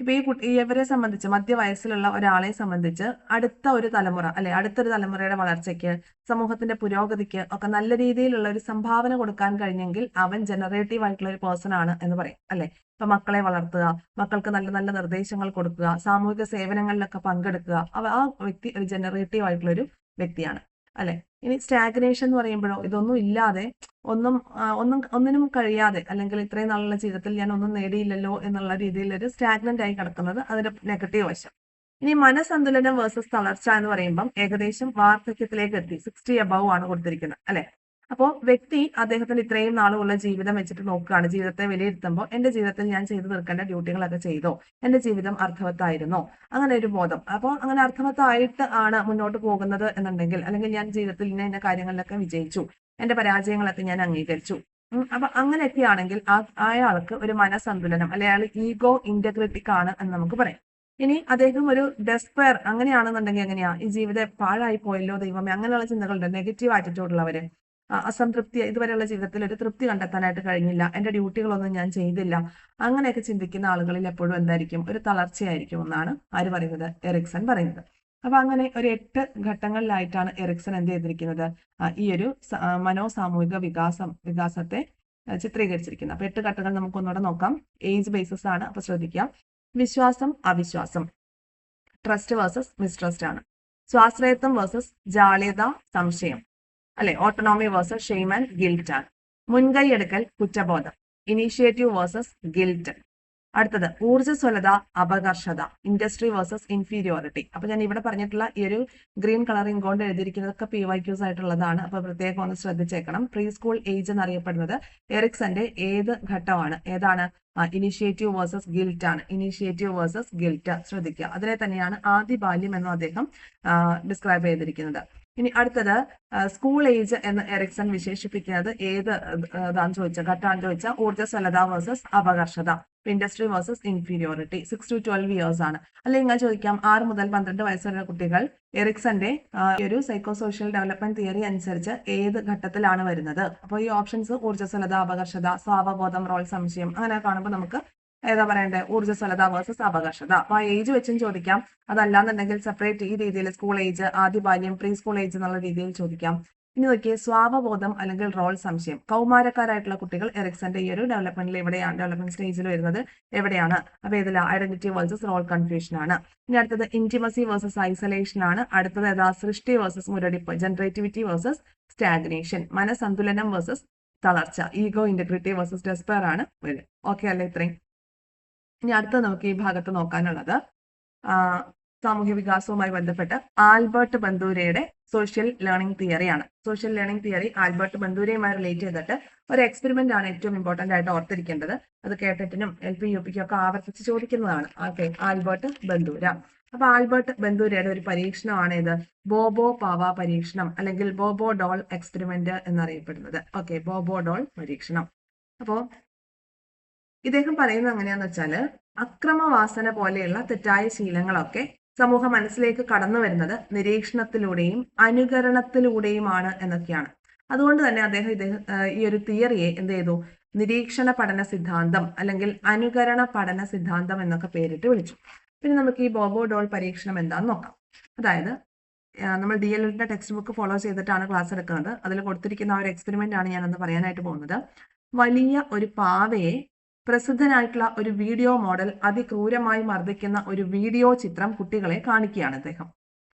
ഇപ്പൊ ഇവരെ സംബന്ധിച്ച് മധ്യവയസ്സിലുള്ള ഒരാളെ സംബന്ധിച്ച് അടുത്ത ഒരു തലമുറ അല്ലെ, അടുത്തൊരു തലമുറയുടെ വളർച്ചയ്ക്ക്, സമൂഹത്തിന്റെ പുരോഗതിക്ക് ഒക്കെ നല്ല രീതിയിലുള്ള ഒരു സംഭാവന കൊടുക്കാൻ കഴിഞ്ഞെങ്കിൽ അവൻ ജനറേറ്റീവ് ആയിട്ടുള്ള ഒരു പേഴ്സൺ ആണ് എന്ന് പറയും അല്ലെ. ഇപ്പൊ മക്കളെ വളർത്തുക, മക്കൾക്ക് നല്ല നല്ല നിർദ്ദേശങ്ങൾ കൊടുക്കുക, സാമൂഹിക സേവനങ്ങളിലൊക്കെ പങ്കെടുക്കുക, ആ വ്യക്തി ഒരു ജനറേറ്റീവ് ആയിട്ടുള്ള ഒരു വ്യക്തിയാണ് അല്ലെ. ഇനി സ്റ്റാഗ്നേഷൻ എന്ന് പറയുമ്പോഴോ ഇതൊന്നും ഇല്ലാതെ ഒന്നിനും കഴിയാതെ, അല്ലെങ്കിൽ ഇത്രയും നാളുള്ള ജീവിതത്തിൽ ഞാൻ ഒന്നും നേടിയില്ലല്ലോ എന്നുള്ള രീതിയിൽ ഒരു സ്റ്റാഗ്നന്റ് ആയി കിടക്കുന്നത് അതിന്റെ നെഗറ്റീവ് വശം. ഇനി മനസന്തുലനം വേഴ്സസ് തളർച്ച എന്ന് പറയുമ്പം ഏകദേശം വാർദ്ധക്യത്തിലേക്ക് എത്തി, 60 above ആണ് കൊടുത്തിരിക്കുന്നത് അല്ലെ. അപ്പോൾ വ്യക്തി അദ്ദേഹത്തിന് ഇത്രയും നാളുള്ള ജീവിതം വെച്ചിട്ട് നോക്കുകയാണ്, ജീവിതത്തെ വിലയിരുത്തുമ്പോൾ എന്റെ ജീവിതത്തിൽ ഞാൻ ചെയ്തു തീർക്കേണ്ട ഡ്യൂട്ടികളൊക്കെ ചെയ്തോ, എന്റെ ജീവിതം അർത്ഥവത്തായിരുന്നോ, അങ്ങനെ ഒരു ബോധം. അപ്പോൾ അങ്ങനെ അർത്ഥവത്തായിട്ട് ആണ് മുന്നോട്ട് പോകുന്നത് എന്നുണ്ടെങ്കിൽ, അല്ലെങ്കിൽ ഞാൻ ജീവിതത്തിൽ ഇന്ന കാര്യങ്ങളിലൊക്കെ വിജയിച്ചു, എന്റെ പരാജയങ്ങളൊക്കെ ഞാൻ അംഗീകരിച്ചു, അപ്പൊ അങ്ങനെയൊക്കെ ആണെങ്കിൽ അയാൾക്ക് ഒരു മനസന്തുലനം, അല്ലെ അയാൾ ഈഗോ ഇന്റഗ്രിറ്റിക് ആണ് എന്ന് നമുക്ക് പറയാം. ഇനി അദ്ദേഹം ഒരു ഡെസ്പയർ അങ്ങനെയാണെന്നുണ്ടെങ്കിൽ എങ്ങനെയാ, ഈ ജീവിതം പാഴായി പോയല്ലോ ദൈവമേ, അങ്ങനെയുള്ള ചിന്തകളുണ്ട്. നെഗറ്റീവ് ആറ്റിറ്റ്യൂഡ് ഉള്ളവര്, അസംതൃപ്തി, ഇതുവരെയുള്ള ജീവിതത്തിൽ ഒരു തൃപ്തി കണ്ടെത്താനായിട്ട് കഴിഞ്ഞില്ല, എന്റെ ഡ്യൂട്ടികളൊന്നും ഞാൻ ചെയ്തില്ല, അങ്ങനെയൊക്കെ ചിന്തിക്കുന്ന ആളുകളിൽ എപ്പോഴും എന്തായിരിക്കും, ഒരു തളർച്ചയായിരിക്കും എന്നാണ് ആര് പറയുന്നത്, എറിക്സൺ പറയുന്നത്. അപ്പൊ അങ്ങനെ ഒരു 8 ഘട്ടങ്ങളിലായിട്ടാണ് എറിക്സൺ എന്ത് ചെയ്തിരിക്കുന്നത്, ഈ ഒരു മനോസാമൂഹിക വികാസത്തെ ചിത്രീകരിച്ചിരിക്കുന്നത്. അപ്പൊ 8 ഘട്ടങ്ങൾ നമുക്ക് ഒന്നുകൂടെ നോക്കാം. ഏജ് ബേസിസ് ആണ്, അപ്പൊ ശ്രദ്ധിക്കാം. വിശ്വാസം, അവിശ്വാസം, ട്രസ്റ്റ് വേഴ്സസ് മിസ്ട്രസ്റ്റ് ആണ്. സ്വാശ്രയത്വം വേഴ്സസ് ജാള്യത, സംശയം അല്ലെ. Autonomy versus shame and guilt ആണ്. മുൻകൈ എടുക്കൽ, കുറ്റബോധം. Initiative versus guilt. അടുത്തത് ഊർജ്ജസ്വലത, അപകർഷത. Industry versus inferiority. അപ്പൊ ഞാൻ ഇവിടെ പറഞ്ഞിട്ടുള്ള ഈ ഒരു ഗ്രീൻ കളറിംഗ് കൊണ്ട് എഴുതിയിരിക്കുന്നതൊക്കെ PYQs ആയിട്ടുള്ളതാണ്. അപ്പൊ പ്രത്യേകം ഒന്ന് ശ്രദ്ധിച്ചേക്കണം. പ്രീ സ്കൂൾ ഏജ് എന്നറിയപ്പെടുന്നത് എറിക്സന്റെ ഏത് ഘട്ടമാണ്, ഏതാണ്, ഇനിഷ്യേറ്റീവ് വേഴ്സസ് ഗിൽറ്റ് ആണ്. ഇനിഷ്യേറ്റീവ് വേഴ്സസ് ഗിൽറ്റ് ശ്രദ്ധിക്കുക. അതിനെ തന്നെയാണ് ആദ്യ ബാല്യം എന്നും അദ്ദേഹം ഡിസ്ക്രൈബ് ചെയ്തിരിക്കുന്നത്. ഇനി അടുത്തത് സ്കൂൾ ഏജ് എന്ന് എറിക്സൺ വിശേഷിപ്പിക്കുന്നത് ഏത് ഘട്ടമാണെന്ന് ചോദിച്ചാൽ ഊർജ്ജസ്വലത വേഴ്സസ് അപകർഷത, industry versus inferiority. 6 to 12 years ആണ്. അല്ലെങ്കിൽ ഞാൻ ചോദിക്കാം, 6 മുതൽ 12 വയസ്സുള്ള കുട്ടികൾ എറിക്സന്റെ ഒരു സൈക്കോ സോഷ്യൽ ഡെവലപ്മെന്റ് തിയറി അനുസരിച്ച് ഏത് ഘട്ടത്തിലാണ് വരുന്നത്? അപ്പോൾ ഈ ഓപ്ഷൻസ് ഊർജ്ജസ്വലത, അപകർഷത, സ്വാവബോധം, റോൾ സംശയം, അങ്ങനെ കാണുമ്പോൾ നമുക്ക് ഏതാ പറയണ്ടേ, ഊർജ്ജസ്വലത വേഴ്സസ് അപകർഷത. അപ്പൊ ആ ഏജ് വെച്ചും ചോദിക്കാം, അതല്ലാന്നുണ്ടെങ്കിൽ സെപ്പറേറ്റ് ഈ രീതിയിൽ സ്കൂൾ ഏജ്, ആദ്യ ബാല്യം, പ്രീ സ്കൂൾ ഏജ് എന്നുള്ള രീതിയിൽ ചോദിക്കാം. ഇനി നോക്കിയേ, സ്വാവബോധം അല്ലെങ്കിൽ റോൾ സംശയം. കൗമാരക്കാരായിട്ടുള്ള കുട്ടികൾ എറിക്സന്റെ ഈ ഒരു ഡെവലപ്മെന്റിൽ എവിടെയാണ്, ഡെവലപ്മെന്റ് സ്റ്റേജിൽ വരുന്നത് എവിടെയാണ്? അപ്പൊ ഇതിൽ ഐഡന്റിറ്റി വേഴ്സസ് റോൾ കൺഫ്യൂഷൻ ആണ്. ഇനി അടുത്തത് ഇന്റിമസി വേഴ്സസ് ഐസൊലേഷൻ ആണ്. അടുത്തത് ഏതാ, സൃഷ്ടി വേഴ്സസ് മുരടിപ്പ്, ജനറേറ്റിവിറ്റി വേഴ്സസ് സ്റ്റാഗ്നേഷൻ, മനസന്തുലനം വേഴ്സസ് തളർച്ച, ഈഗോ ഇന്റഗ്രിറ്റി വേഴ്സസ് ഡെസ്പയർ ആണ് വരിക. ഓക്കെ അല്ലേ ഇത്രയും? ഇനി അടുത്ത നമുക്ക് ഈ ഭാഗത്ത് നോക്കാനുള്ളത് സാമൂഹ്യ വികാസവുമായി ബന്ധപ്പെട്ട് ആൽബർട്ട് ബന്ദൂരയുടെ സോഷ്യൽ ലേണിംഗ് തിയറിയാണ്. സോഷ്യൽ ലേണിംഗ് തിയറി ആൽബർട്ട് ബന്ദൂരയുമായി റിലേറ്റ് ചെയ്തിട്ട് ഒരു എക്സ്പെരിമെന്റ് ആണ് ഏറ്റവും ഇമ്പോർട്ടന്റ് ആയിട്ട് ഓർത്തിരിക്കേണ്ടത്. അത് കേട്ടറ്റിനും LP UP ഒക്കെ ആവർത്തിച്ച് ചോദിക്കുന്നതാണ്. ആൽബർട്ട് ബന്ദൂര. അപ്പൊ ആൽബർട്ട് ബന്ദൂരയുടെ ഒരു പരീക്ഷണമാണ് ഇത്, ബോബോ പാവ പരീക്ഷണം, അല്ലെങ്കിൽ ബോബോ ഡോൾ എക്സ്പെരിമെന്റ് എന്നറിയപ്പെടുന്നത്. ബോബോ ഡോൾ പരീക്ഷണം. അപ്പോ ഇദ്ദേഹം പറയുന്നത് എങ്ങനെയാന്ന് വെച്ചാല്, അക്രമവാസന പോലെയുള്ള തെറ്റായ ശീലങ്ങളൊക്കെ സമൂഹ മനസ്സിലേക്ക് കടന്നു വരുന്നത് നിരീക്ഷണത്തിലൂടെയും അനുകരണത്തിലൂടെയുമാണ് എന്നൊക്കെയാണ്. അതുകൊണ്ട് തന്നെ അദ്ദേഹം ഈ ഒരു തിയറിയെ എന്ത് ചെയ്തു, നിരീക്ഷണ പഠന സിദ്ധാന്തം അല്ലെങ്കിൽ അനുകരണ പഠന സിദ്ധാന്തം എന്നൊക്കെ പേരിട്ട് വിളിച്ചു. പിന്നെ നമുക്ക് ഈ ബോബോ ഡോൾ പരീക്ഷണം എന്താന്ന് നോക്കാം. അതായത് നമ്മൾ DLEDന്റെ ടെക്സ്റ്റ് ബുക്ക് ഫോളോ ചെയ്തിട്ടാണ് ക്ലാസ് എടുക്കുന്നത്. അതിൽ കൊടുത്തിരിക്കുന്ന ആ ഒരു എക്സ്പെരിമെന്റ് ആണ് ഞാനൊന്ന് പറയാനായിട്ട് പോകുന്നത്. വലിയ ഒരു പാവയെ പ്രസിദ്ധനായിട്ടുള്ള ഒരു വീഡിയോ മോഡൽ അതിക്രൂരമായി മർദ്ദിക്കുന്ന ഒരു വീഡിയോ ചിത്രം കുട്ടികളെ കാണിക്കുകയാണ് അദ്ദേഹം.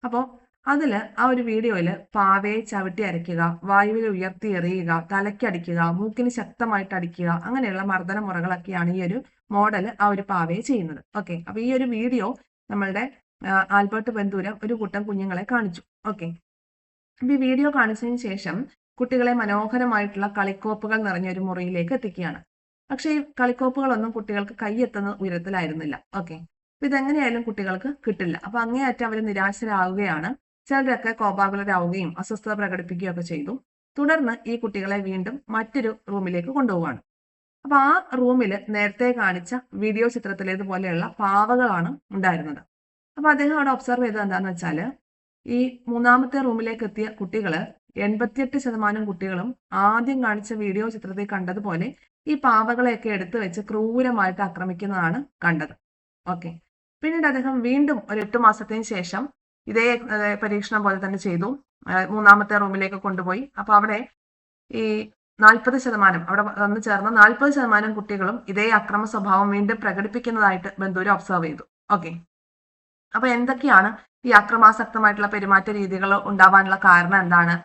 അപ്പോൾ അതില് ആ ഒരു വീഡിയോയില് പാവയെ ചവിട്ടി അരയ്ക്കുക, വായുവിൽ ഉയർത്തി എറിയുക, തലയ്ക്കടിക്കുക, മൂക്കിന് ശക്തമായിട്ട് അടിക്കുക, അങ്ങനെയുള്ള മർദ്ദന മുറകളൊക്കെയാണ് ഈ ഒരു മോഡൽ ആ ഒരു പാവയെ ചെയ്യുന്നത്. അപ്പൊ ഈ ഒരു വീഡിയോ നമ്മളുടെ ആൽബർട്ട് ബന്ദൂര ഒരു കൂട്ടം കുഞ്ഞുങ്ങളെ കാണിച്ചു. അപ്പൊ ഈ വീഡിയോ കാണിച്ചതിന് ശേഷം കുട്ടികളെ മനോഹരമായിട്ടുള്ള കളിക്കോപ്പുകൾ നിറഞ്ഞ ഒരു മുറിയിലേക്ക് എത്തിക്കുകയാണ്. പക്ഷേ ഈ കളിക്കോപ്പുകളൊന്നും കുട്ടികൾക്ക് കൈയെത്തുന്ന ഉയരത്തിലായിരുന്നില്ല. ഓക്കെ, അപ്പൊ ഇതെങ്ങനെയായാലും കുട്ടികൾക്ക് കിട്ടില്ല. അപ്പൊ അങ്ങേയറ്റം അവർ നിരാശരാകുകയാണ്. ചിലരൊക്കെ കോപാകുലരാവുകയും അസ്വസ്ഥത പ്രകടിപ്പിക്കുകയും ഒക്കെ ചെയ്തു. തുടർന്ന് ഈ കുട്ടികളെ വീണ്ടും മറ്റൊരു റൂമിലേക്ക് കൊണ്ടുപോവാണ്. അപ്പൊ ആ റൂമിൽ നേരത്തെ കാണിച്ച വീഡിയോ ചിത്രത്തിലേതുപോലെയുള്ള പാവകളാണ് ഉണ്ടായിരുന്നത്. അപ്പൊ അദ്ദേഹം അവിടെ ഒബ്സർവ് ചെയ്തത് എന്താന്ന് വെച്ചാല്, ഈ മൂന്നാമത്തെ റൂമിലേക്ക് എത്തിയ കുട്ടികള് 88% കുട്ടികളും ആദ്യം കാണിച്ച വീഡിയോ ചിത്രത്തിൽ കണ്ടതുപോലെ ഈ പാവകളെയൊക്കെ എടുത്തു വെച്ച് ക്രൂരമായിട്ട് ആക്രമിക്കുന്നതാണ് കണ്ടത്. ഓക്കെ, പിന്നീട് അദ്ദേഹം വീണ്ടും ഒരു 8 മാസത്തിന് ശേഷം ഇതേ പരീക്ഷണം പോലെ തന്നെ ചെയ്തു. മൂന്നാമത്തെ റൂമിലേക്ക് കൊണ്ടുപോയി. അപ്പൊ അവിടെ ഈ 40% അവിടെ വന്നു ചേർന്ന 40% കുട്ടികളും ഇതേ അക്രമ സ്വഭാവം വീണ്ടും പ്രകടിപ്പിക്കുന്നതായിട്ട് ബന്ധുര് ഒബ്സർവ് ചെയ്തു. ഓക്കെ, അപ്പൊ എന്തൊക്കെയാണ് ഈ അക്രമാസക്തമായിട്ടുള്ള പെരുമാറ്റ രീതികൾ ഉണ്ടാവാനുള്ള കാരണം എന്താണ്,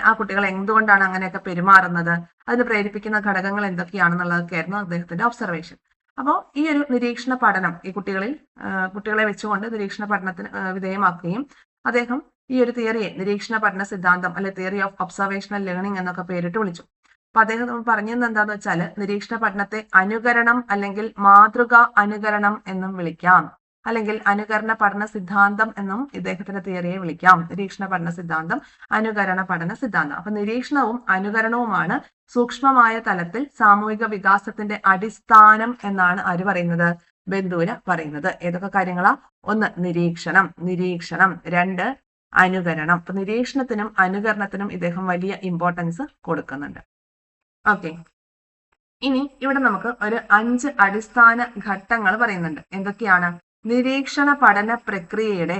ആ കുട്ടികൾ എന്തുകൊണ്ടാണ് അങ്ങനെയൊക്കെ പെരുമാറുന്നത്, അതിന് പ്രേരിപ്പിക്കുന്ന ഘടകങ്ങൾ എന്തൊക്കെയാണെന്നുള്ളതൊക്കെയായിരുന്നു അദ്ദേഹത്തിന്റെ ഒബ്സർവേഷൻ. അപ്പോൾ ഈ ഒരു നിരീക്ഷണ പഠനം ഈ കുട്ടികളെ വെച്ചുകൊണ്ട് നിരീക്ഷണ പഠനത്തിന് വിധേയമാക്കുകയും അദ്ദേഹം ഈ ഒരു തിയറിയെ നിരീക്ഷണ പഠന സിദ്ധാന്തം അല്ലെ തിയറി ഓഫ് ഒബ്സർവേഷണൽ ലേണിംഗ് എന്നൊക്കെ പേരിട്ട് വിളിച്ചു. അപ്പൊ അദ്ദേഹം പറഞ്ഞത് എന്താന്ന് വെച്ചാല്, നിരീക്ഷണ പഠനത്തെ അനുകരണം അല്ലെങ്കിൽ മാതൃക അനുകരണം എന്നും വിളിക്കാം, അല്ലെങ്കിൽ അനുകരണ പഠന സിദ്ധാന്തം എന്നും ഇദ്ദേഹത്തിന്റെ തിയറിയെ വിളിക്കാം. നിരീക്ഷണ പഠന സിദ്ധാന്തം, അനുകരണ പഠന സിദ്ധാന്തം. അപ്പൊ നിരീക്ഷണവും അനുകരണവുമാണ് സൂക്ഷ്മമായ തലത്തിൽ സാമൂഹിക വികാസത്തിന്റെ അടിസ്ഥാനം എന്നാണ് ആര് പറയുന്നത്, ബന്ധൂര പറയുന്നത്. ഏതൊക്കെ കാര്യങ്ങളാ? 1 നിരീക്ഷണം, 2 അനുകരണം. അപ്പൊ നിരീക്ഷണത്തിനും അനുകരണത്തിനും ഇദ്ദേഹം വലിയ ഇമ്പോർട്ടൻസ് കൊടുക്കുന്നുണ്ട്. ഓക്കെ, ഇനി ഇവിടെ നമുക്ക് ഒരു 5 അടിസ്ഥാന ഘട്ടങ്ങൾ പറയുന്നുണ്ട്. എന്തൊക്കെയാണ്? നിരീക്ഷണ പഠന പ്രക്രിയയുടെ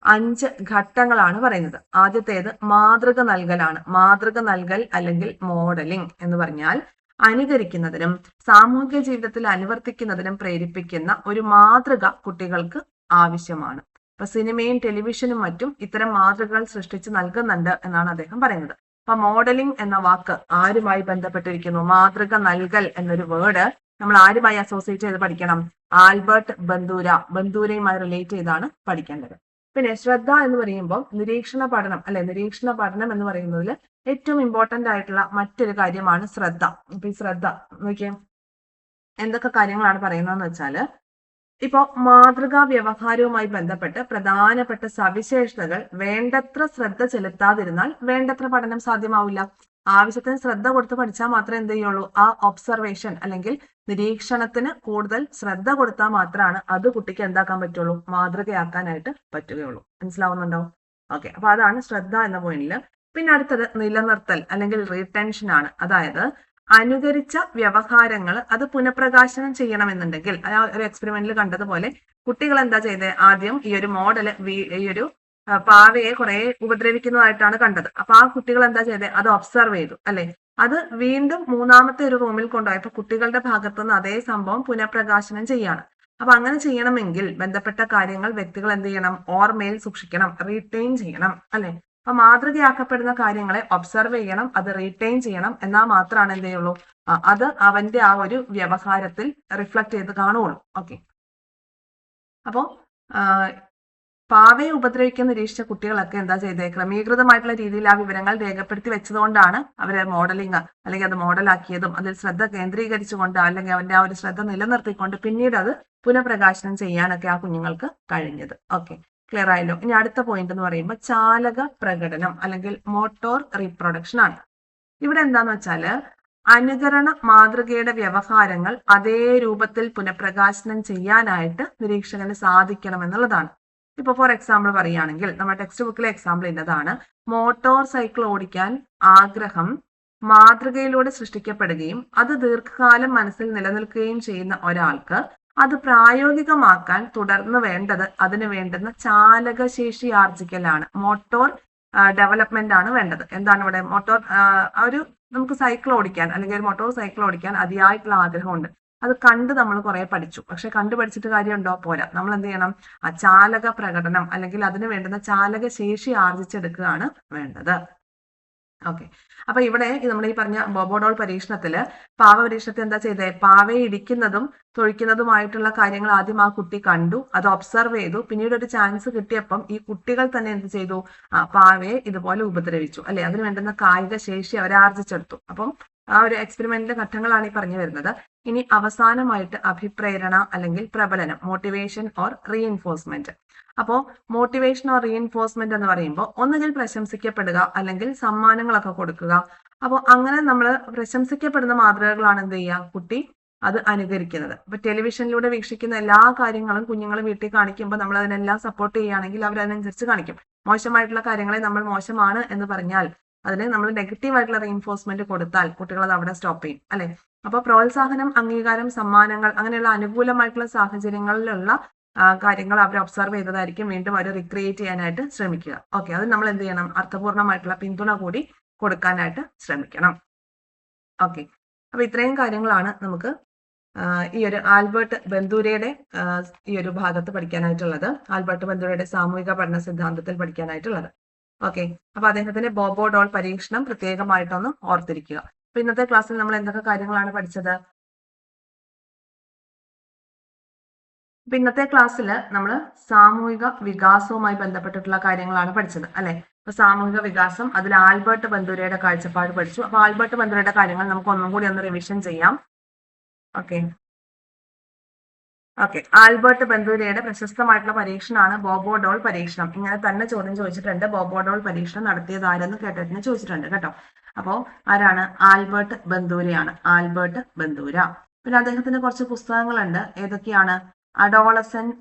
5 ഘട്ടങ്ങളാണ് പറയുന്നത്. ആദ്യത്തേത് മാതൃക നൽകലാണ്. മാതൃക നൽകൽ അല്ലെങ്കിൽ മോഡലിംഗ് എന്ന് പറഞ്ഞാൽ അനുകരിക്കുന്നതിനും സാമൂഹിക ജീവിതത്തിൽ അനുവർത്തിക്കുന്നതിനും പ്രേരിപ്പിക്കുന്ന ഒരു മാതൃക കുട്ടികൾക്ക് ആവശ്യമാണ്. അപ്പൊ സിനിമയും ടെലിവിഷനും മറ്റും ഇത്തരം മാതൃകകൾ സൃഷ്ടിച്ച് നൽകുന്നുണ്ട് എന്നാണ് അദ്ദേഹം പറയുന്നത്. അപ്പൊ മോഡലിംഗ് എന്ന വാക്ക് ആരുമായി ബന്ധപ്പെട്ടിരിക്കുന്നു? മാതൃക നൽകൽ എന്നൊരു വേർഡ് നമ്മൾ ആരുമായി അസോസിയേറ്റ് ചെയ്ത് പഠിക്കണം? ആൽബർട്ട് ബന്ധൂരയുമായി റിലേറ്റ് ചെയ്താണ് പഠിക്കേണ്ടത്. പിന്നെ ശ്രദ്ധ എന്ന് പറയുമ്പോൾ നിരീക്ഷണ പഠനം എന്ന് പറയുന്നതിൽ ഏറ്റവും ഇമ്പോർട്ടന്റ് ആയിട്ടുള്ള മറ്റൊരു കാര്യമാണ് ശ്രദ്ധ. അപ്പൊ ഈ ശ്രദ്ധ നോക്കിയേ, എന്തൊക്കെ കാര്യങ്ങളാണ് പറയുന്നതെന്ന് വെച്ചാല്, ഇപ്പോ മാതൃകാ വ്യവഹാരവുമായി ബന്ധപ്പെട്ട് പ്രധാനപ്പെട്ട സവിശേഷതകൾ വേണ്ടത്ര ശ്രദ്ധ ചെലുത്താതിരുന്നാൽ വേണ്ടത്ര പഠനം സാധ്യമാവില്ല. ആവശ്യത്തിന് ശ്രദ്ധ കൊടുത്ത് പഠിച്ചാൽ മാത്രമേ എന്ത് ചെയ്യുള്ളൂ, ആ ഒബ്സർവേഷൻ അല്ലെങ്കിൽ നിരീക്ഷണത്തിന് കൂടുതൽ ശ്രദ്ധ കൊടുത്താൽ മാത്രമാണ് അത് കുട്ടിക്ക് എന്താക്കാൻ പറ്റുള്ളൂ, മാതൃകയാക്കാനായിട്ട് പറ്റുകയുള്ളൂ. മനസ്സിലാവുന്നുണ്ടോ? ഓക്കെ, അപ്പൊ അതാണ് ശ്രദ്ധ എന്ന പോയിന്റില്. പിന്നെ അടുത്തത് നിലനിർത്തൽ അല്ലെങ്കിൽ റീടെൻഷൻ ആണ്. അതായത് അനുകരിച്ച വ്യവഹാരങ്ങൾ അത് പുനഃപ്രകാശനം ചെയ്യണമെന്നുണ്ടെങ്കിൽ, ഒരു എക്സ്പെരിമെന്റിൽ കണ്ടതുപോലെ കുട്ടികൾ എന്താ ചെയ്തത്, ആദ്യം ഈ ഒരു മോഡല് ഈ ഒരു പാവയെ കുറെ ഉപദ്രവിക്കുന്നതായിട്ടാണ് കണ്ടത്. അപ്പൊ ആ കുട്ടികൾ എന്താ ചെയ്തത്, അത് ഒബ്സർവ് ചെയ്തു അല്ലെ. അത് വീണ്ടും മൂന്നാമത്തെ ഒരു റൂമിൽ കൊണ്ടുപോയപ്പോ കുട്ടികളുടെ ഭാഗത്തുനിന്ന് അതേ സംഭവം പുനഃപ്രകാശനം ചെയ്യാണ്. അപ്പൊ അങ്ങനെ ചെയ്യണമെങ്കിൽ ബന്ധപ്പെട്ട കാര്യങ്ങൾ വ്യക്തികൾ എന്ത് ചെയ്യണം, ഓർമ്മയിൽ സൂക്ഷിക്കണം, റീറ്റെയിൻ ചെയ്യണം അല്ലെ. അപ്പൊ മാതൃകയാക്കപ്പെടുന്ന കാര്യങ്ങളെ ഒബ്സർവ് ചെയ്യണം, അത് റീറ്റെയിൻ ചെയ്യണം, എന്നാൽ മാത്രമാണ് എന്ത് ചെയ്യുള്ളൂ, അത് അവന്റെ ആ ഒരു വ്യവഹാരത്തിൽ റിഫ്ലക്ട് ചെയ്ത് കാണുള്ളൂ. ഓക്കെ, അപ്പോ പാവയെ ഉപദ്രവിക്കാൻ നിരീക്ഷിച്ച കുട്ടികളൊക്കെ എന്താ ചെയ്തത്, ക്രമീകൃതമായിട്ടുള്ള രീതിയിൽ ആ വിവരങ്ങൾ രേഖപ്പെടുത്തി വെച്ചതുകൊണ്ടാണ് അവരെ മോഡലിംഗ് അല്ലെങ്കിൽ അത് മോഡലാക്കിയതും അതിൽ ശ്രദ്ധ കേന്ദ്രീകരിച്ചുകൊണ്ട് അല്ലെങ്കിൽ അവന്റെ ആ ഒരു ശ്രദ്ധ നിലനിർത്തിക്കൊണ്ട് പിന്നീട് അത് പുനഃപ്രകാശനം ചെയ്യാനൊക്കെ ആ കുഞ്ഞുങ്ങൾക്ക് കഴിഞ്ഞത്. ഓക്കെ, ക്ലിയർ ആയല്ലോ. ഇനി അടുത്ത പോയിന്റ് എന്ന് പറയുമ്പോൾ ചാലക പ്രകടനം അല്ലെങ്കിൽ മോട്ടോർ റീപ്രൊഡക്ഷൻ ആണ്. ഇവിടെ എന്താന്ന് വെച്ചാല് അനുകരണ മാതൃകയുടെ വ്യവഹാരങ്ങൾ അതേ രൂപത്തിൽ പുനഃപ്രകാശനം ചെയ്യാനായിട്ട് നിരീക്ഷകന് സാധിക്കണം എന്നുള്ളതാണ്. ഇപ്പൊ ഫോർ എക്സാമ്പിൾ പറയുകയാണെങ്കിൽ നമ്മുടെ ടെക്സ്റ്റ് ബുക്കിലെ എക്സാമ്പിൾ ഇന്നതാണ്. മോട്ടോർ സൈക്കിൾ ഓടിക്കാൻ ആഗ്രഹം മാതൃകയിലൂടെ സൃഷ്ടിക്കപ്പെടുകയും അത് ദീർഘകാലം മനസ്സിൽ നിലനിൽക്കുകയും ചെയ്യുന്ന ഒരാൾക്ക് അത് പ്രായോഗികമാക്കാൻ തുടർന്ന് വേണ്ടത് അതിന് വേണ്ടുന്ന ചാലകശേഷി ആർജിക്കലാണ്. മോട്ടോർ ഡെവലപ്മെന്റ് ആണ് വേണ്ടത്. എന്താണ് ഇവിടെ മോട്ടോർ, ഒരു നമുക്ക് സൈക്കിൾ ഓടിക്കാൻ അല്ലെങ്കിൽ ഒരു മോട്ടോർ സൈക്കിൾ ഓടിക്കാൻ അതിയായിട്ടുള്ള ആഗ്രഹമുണ്ട്. അത് കണ്ട് നമ്മൾ കുറെ പഠിച്ചു, പക്ഷെ കണ്ടു പഠിച്ചിട്ട് കാര്യമുണ്ടോ? പോരാ. നമ്മൾ എന്ത് ചെയ്യണം, ആ ചാലക പ്രകടനം അല്ലെങ്കിൽ അതിന് വേണ്ടുന്ന ചാലക ശേഷി ആർജിച്ചെടുക്കുകയാണ് വേണ്ടത്. ഓക്കെ, അപ്പൊ ഇവിടെ നമ്മൾ ഈ പറഞ്ഞ ബോബോഡോൾ പരീക്ഷണത്തില് പാവ പരീക്ഷണത്തിൽ എന്താ ചെയ്തേ, പാവയെ ഇടിക്കുന്നതും തൊഴിക്കുന്നതുമായിട്ടുള്ള കാര്യങ്ങൾ ആദ്യം ആ കുട്ടി കണ്ടു, അത് ഒബ്സർവ് ചെയ്തു. പിന്നീട് ഒരു ചാൻസ് കിട്ടിയപ്പം ഈ കുട്ടികൾ തന്നെ എന്ത് ചെയ്തു, പാവയെ ഇതുപോലെ ഉപദ്രവിച്ചു അല്ലെ. അതിന് വേണ്ടുന്ന കായിക ശേഷി അവരെ ആർജിച്ചെടുത്തു. അപ്പം ആ ഒരു എക്സ്പെരിമെന്റിന്റെ ഘട്ടങ്ങളാണ് ഈ പറഞ്ഞു വരുന്നത്. ഇനി അവസാനമായിട്ട് അഭിപ്രേരണ അല്ലെങ്കിൽ പ്രബലനം, മോട്ടിവേഷൻ ഓർ റീഇൻഫോഴ്സ്മെന്റ്. അപ്പോ മോട്ടിവേഷൻ ഓർ റീഇൻഫോഴ്സ്മെന്റ് എന്ന് പറയുമ്പോൾ ഒന്നുകിൽ പ്രശംസിക്കപ്പെടുക അല്ലെങ്കിൽ സമ്മാനങ്ങളൊക്കെ കൊടുക്കുക. അപ്പോൾ അങ്ങനെ നമ്മൾ പ്രശംസിക്കപ്പെടുന്ന മാതൃകകളാണ് എന്ത് ചെയ്യുക, കുട്ടി അത് അനുകരിക്കുന്നത്. ഇപ്പൊ ടെലിവിഷനിലൂടെ വീക്ഷിക്കുന്ന എല്ലാ കാര്യങ്ങളും കുഞ്ഞുങ്ങൾ വീട്ടിൽ കാണിക്കുമ്പോൾ നമ്മൾ അതിനെല്ലാം സപ്പോർട്ട് ചെയ്യുകയാണെങ്കിൽ അവർ അതിനനുസരിച്ച് കാണിക്കും. മോശമായിട്ടുള്ള കാര്യങ്ങളെ നമ്മൾ മോശമാണ് എന്ന് പറഞ്ഞാൽ അതിന് നമ്മൾ നെഗറ്റീവ് ആയിട്ടുള്ള റീഇൻഫോഴ്സ്മെന്റ് കൊടുത്താൽ കുട്ടികൾ അത് അവിടെ സ്റ്റോപ്പ് ചെയ്യും, അല്ലെ? അപ്പൊ പ്രോത്സാഹനം, അംഗീകാരം, സമ്മാനങ്ങൾ അങ്ങനെയുള്ള അനുകൂലമായിട്ടുള്ള സാഹചര്യങ്ങളിലുള്ള കാര്യങ്ങൾ അവർ ഒബ്സർവ് ചെയ്തതായിരിക്കും വീണ്ടും അവർ റിക്രിയേറ്റ് ചെയ്യാനായിട്ട് ശ്രമിക്കുക. ഓക്കെ, അത് നമ്മൾ എന്ത് ചെയ്യണം, അർത്ഥപൂർണമായിട്ടുള്ള പിന്തുണ കൂടി കൊടുക്കാനായിട്ട് ശ്രമിക്കണം. ഓക്കെ, അപ്പൊ ഇത്രയും കാര്യങ്ങളാണ് നമുക്ക് ഈ ഒരു ആൽബർട്ട് ബന്ദൂരയുടെ ഈ ഒരു ഭാഗത്ത് പഠിക്കാനായിട്ടുള്ളത്. ആൽബർട്ട് ബന്ദൂരയുടെ സാമൂഹിക പഠന സിദ്ധാന്തത്തിൽ പഠിക്കാനായിട്ടുള്ളത്. ഓക്കെ, അപ്പൊ അദ്ദേഹത്തിന്റെ ബോബോ ഡോൾ പരീക്ഷണം പ്രത്യേകമായിട്ടൊന്ന് ഓർത്തിരിക്കുക. അപ്പൊ ഇന്നത്തെ ക്ലാസ്സിൽ നമ്മൾ എന്തൊക്കെ കാര്യങ്ങളാണ് പഠിച്ചത്? അപ്പൊ ഇന്നത്തെ ക്ലാസ്സിൽ നമ്മൾ സാമൂഹിക വികാസവുമായി ബന്ധപ്പെട്ടിട്ടുള്ള കാര്യങ്ങളാണ് പഠിച്ചത്, അല്ലെ? അപ്പൊ സാമൂഹിക വികാസം, അതിൽ ആൽബർട്ട് ബന്ദൂരയുടെ കാഴ്ചപ്പാട് പഠിച്ചു. അപ്പൊ ആൽബർട്ട് ബന്ദൂരയുടെ കാര്യങ്ങൾ നമുക്ക് ഒന്നും കൂടി ഒന്ന് റിവിഷൻ ചെയ്യാം. ഓക്കെ, ആൽബർട്ട് ബന്ദൂരയുടെ പ്രശസ്തമായിട്ടുള്ള പരീക്ഷണമാണ് ബോബോ ഡോൾ പരീക്ഷണം. ഇങ്ങനെ തന്നെ ചോദ്യം ചോദിച്ചിട്ടുണ്ട്. ബോബോ ഡോൾ പരീക്ഷണം നടത്തിയത് ആരെന്ന് കേട്ടിട്ട് ചോദിച്ചിട്ടുണ്ട് കേട്ടോ. അപ്പോ ആരാണ്? ആൽബർട്ട് ബന്ദൂരയാണ്. Albert Bandura. പിന്നെ അദ്ദേഹത്തിന്റെ കുറച്ച് പുസ്തകങ്ങളുണ്ട്. ഏതൊക്കെയാണ്? Adolescent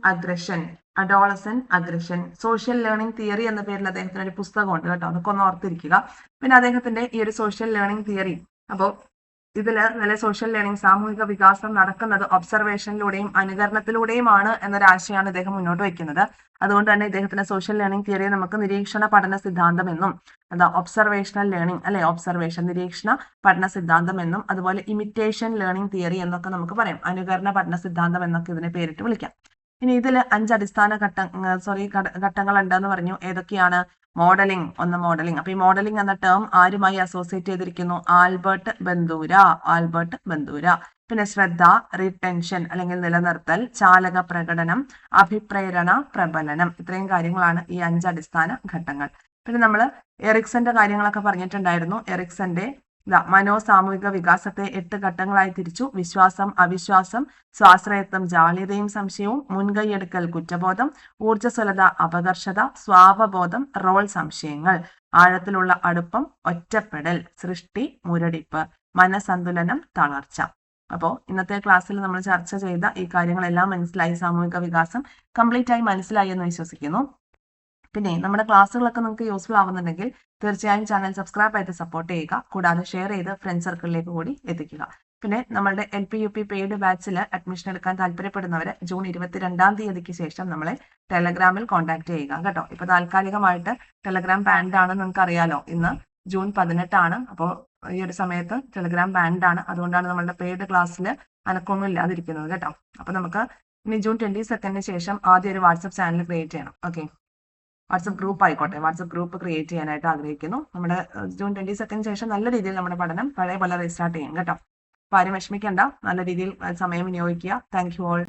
aggression, social learning theory എന്ന പേരിൽ അദ്ദേഹത്തിന് ഒരു പുസ്തകമുണ്ട് കേട്ടോ. അതൊക്കെ ഒന്ന് ഓർത്തിരിക്കുക. പിന്നെ അദ്ദേഹത്തിന്റെ ഈ ഒരു സോഷ്യൽ ലേണിംഗ് തിയറി, അപ്പോൾ ഇതില് നല്ല സോഷ്യൽ ലേണിംഗ്, സാമൂഹിക വികാസം നടക്കുന്നത് ഒബ്സർവേഷനിലൂടെയും അനുകരണത്തിലൂടെയുമാണ് എന്നൊരാശയമാണ് ഇദ്ദേഹം മുന്നോട്ട് വയ്ക്കുന്നത്. അതുകൊണ്ട് തന്നെ ഇദ്ദേഹത്തിന്റെ സോഷ്യൽ ലേണിംഗ് തിയറിയെ നമുക്ക് നിരീക്ഷണ പഠന സിദ്ധാന്തം എന്നും, ഒബ്സർവേഷണൽ ലേണിംഗ്, അല്ലെ, ഒബ്സർവേഷൻ നിരീക്ഷണ പഠന സിദ്ധാന്തം എന്നും, അതുപോലെ ഇമിറ്റേഷൻ ലേണിംഗ് തിയറി എന്നൊക്കെ നമുക്ക് പറയാം. അനുകരണ പഠന സിദ്ധാന്തം എന്നൊക്കെ ഇതിനെ പേരിട്ട് വിളിക്കാം. ഇനി ഇതിൽ 5 അടിസ്ഥാന ഘട്ടങ്ങൾ ഉണ്ടെന്ന് പറഞ്ഞു. ഏതൊക്കെയാണ്? മോഡലിംഗ്. മോഡലിംഗ്. അപ്പൊ ഈ മോഡലിംഗ് എന്ന ടേം ആരുമായി അസോസിയേറ്റ് ചെയ്തിരിക്കുന്നു? Albert Bandura. പിന്നെ ശ്രദ്ധ, റിടെൻഷൻ അല്ലെങ്കിൽ നിലനിർത്തൽ, ചാലക പ്രകടനം, അഭിപ്രേരണ, പ്രബലനം. ഇത്രയും കാര്യങ്ങളാണ് ഈ 5 അടിസ്ഥാന ഘട്ടങ്ങൾ. പിന്നെ നമ്മൾ എറിക്സന്റെ കാര്യങ്ങളൊക്കെ പറഞ്ഞിട്ടുണ്ടായിരുന്നു. എറിക്സന്റെ മനോസാമൂഹിക വികാസത്തെ 8 ഘട്ടങ്ങളായി തിരിച്ചു. വിശ്വാസം, അവിശ്വാസം, സ്വാശ്രയത്വം, ജാള്യതയും സംശയവും, മുൻകൈയെടുക്കൽ, കുറ്റബോധം, ഊർജ്ജസ്വലത, അപകർഷത, സ്വാവബോധം, റോൾ സംശയങ്ങൾ, ആഴത്തിലുള്ള അടുപ്പം, ഒറ്റപ്പെടൽ, സൃഷ്ടി, മുരടിപ്പ്, മനസന്തുലനം, തളർച്ച. അപ്പോൾ ഇന്നത്തെ ക്ലാസ്സിൽ നമ്മൾ ചർച്ച ചെയ്ത ഈ കാര്യങ്ങളെല്ലാം മനസ്സിലായി. സാമൂഹിക വികാസം കംപ്ലീറ്റ് ആയി മനസ്സിലായി എന്ന് വിശ്വസിക്കുന്നു. പിന്നെ നമ്മുടെ ക്ലാസ്സുകളൊക്കെ നിങ്ങൾക്ക് യൂസ്ഫുൾ ആവുന്നുണ്ടെങ്കിൽ തീർച്ചയായും ചാനൽ സബ്സ്ക്രൈബ് ചെയ്ത് സപ്പോർട്ട് ചെയ്യുക. കൂടാതെ ഷെയർ ചെയ്ത് ഫ്രണ്ട് സർക്കിളിലേക്ക് കൂടി എത്തിക്കുക. പിന്നെ നമ്മുടെ LP UP പെയ്ഡ് ബാച്ചിൽ അഡ്മിഷൻ എടുക്കാൻ താല്പര്യപ്പെടുന്നവര് ജൂൺ 22-ാം തീയതിക്ക് ശേഷം നമ്മളെ ടെലഗ്രാമിൽ കോൺടാക്ട് ചെയ്യുക കേട്ടോ. ഇപ്പൊ താൽക്കാലികമായിട്ട് ടെലഗ്രാം ബാൻഡ് ആണ്, നിങ്ങൾക്ക് അറിയാലോ. ഇന്ന് ജൂൺ 18 ആണ്. അപ്പോൾ ഈ ഒരു സമയത്ത് ടെലഗ്രാം ബാൻഡ് ആണ്. അതുകൊണ്ടാണ് നമ്മളുടെ പെയ്ഡ് ക്ലാസ്സിൽ അനക്കൊന്നും ഇല്ലാതിരിക്കുന്നത് കേട്ടോ. അപ്പൊ നമുക്ക് ഇനി ജൂൺ 22 ശേഷം ആദ്യം ഒരു വാട്സപ്പ് ചാനൽ ക്രിയേറ്റ് ചെയ്യണം. ഓക്കെ, വാട്സപ്പ് ഗ്രൂപ്പ് ആയിക്കോട്ടെ. വാട്സപ്പ് ഗ്രൂപ്പ് ക്രിയേറ്റ് ചെയ്യാനായിട്ട് ആഗ്രഹിക്കുന്നു. നമ്മുടെ ജൂൺ 22 ശേഷം നല്ല രീതിയിൽ നമ്മുടെ പഠനം പഴയ പോലെ റീസ്റ്റാർട്ട് ചെയ്യും കേട്ടോ. അപ്പൊ ആരും വിഷമിക്കണ്ട, നല്ല രീതിയിൽ സമയം വിനിയോഗിക്കുക. Thank you all.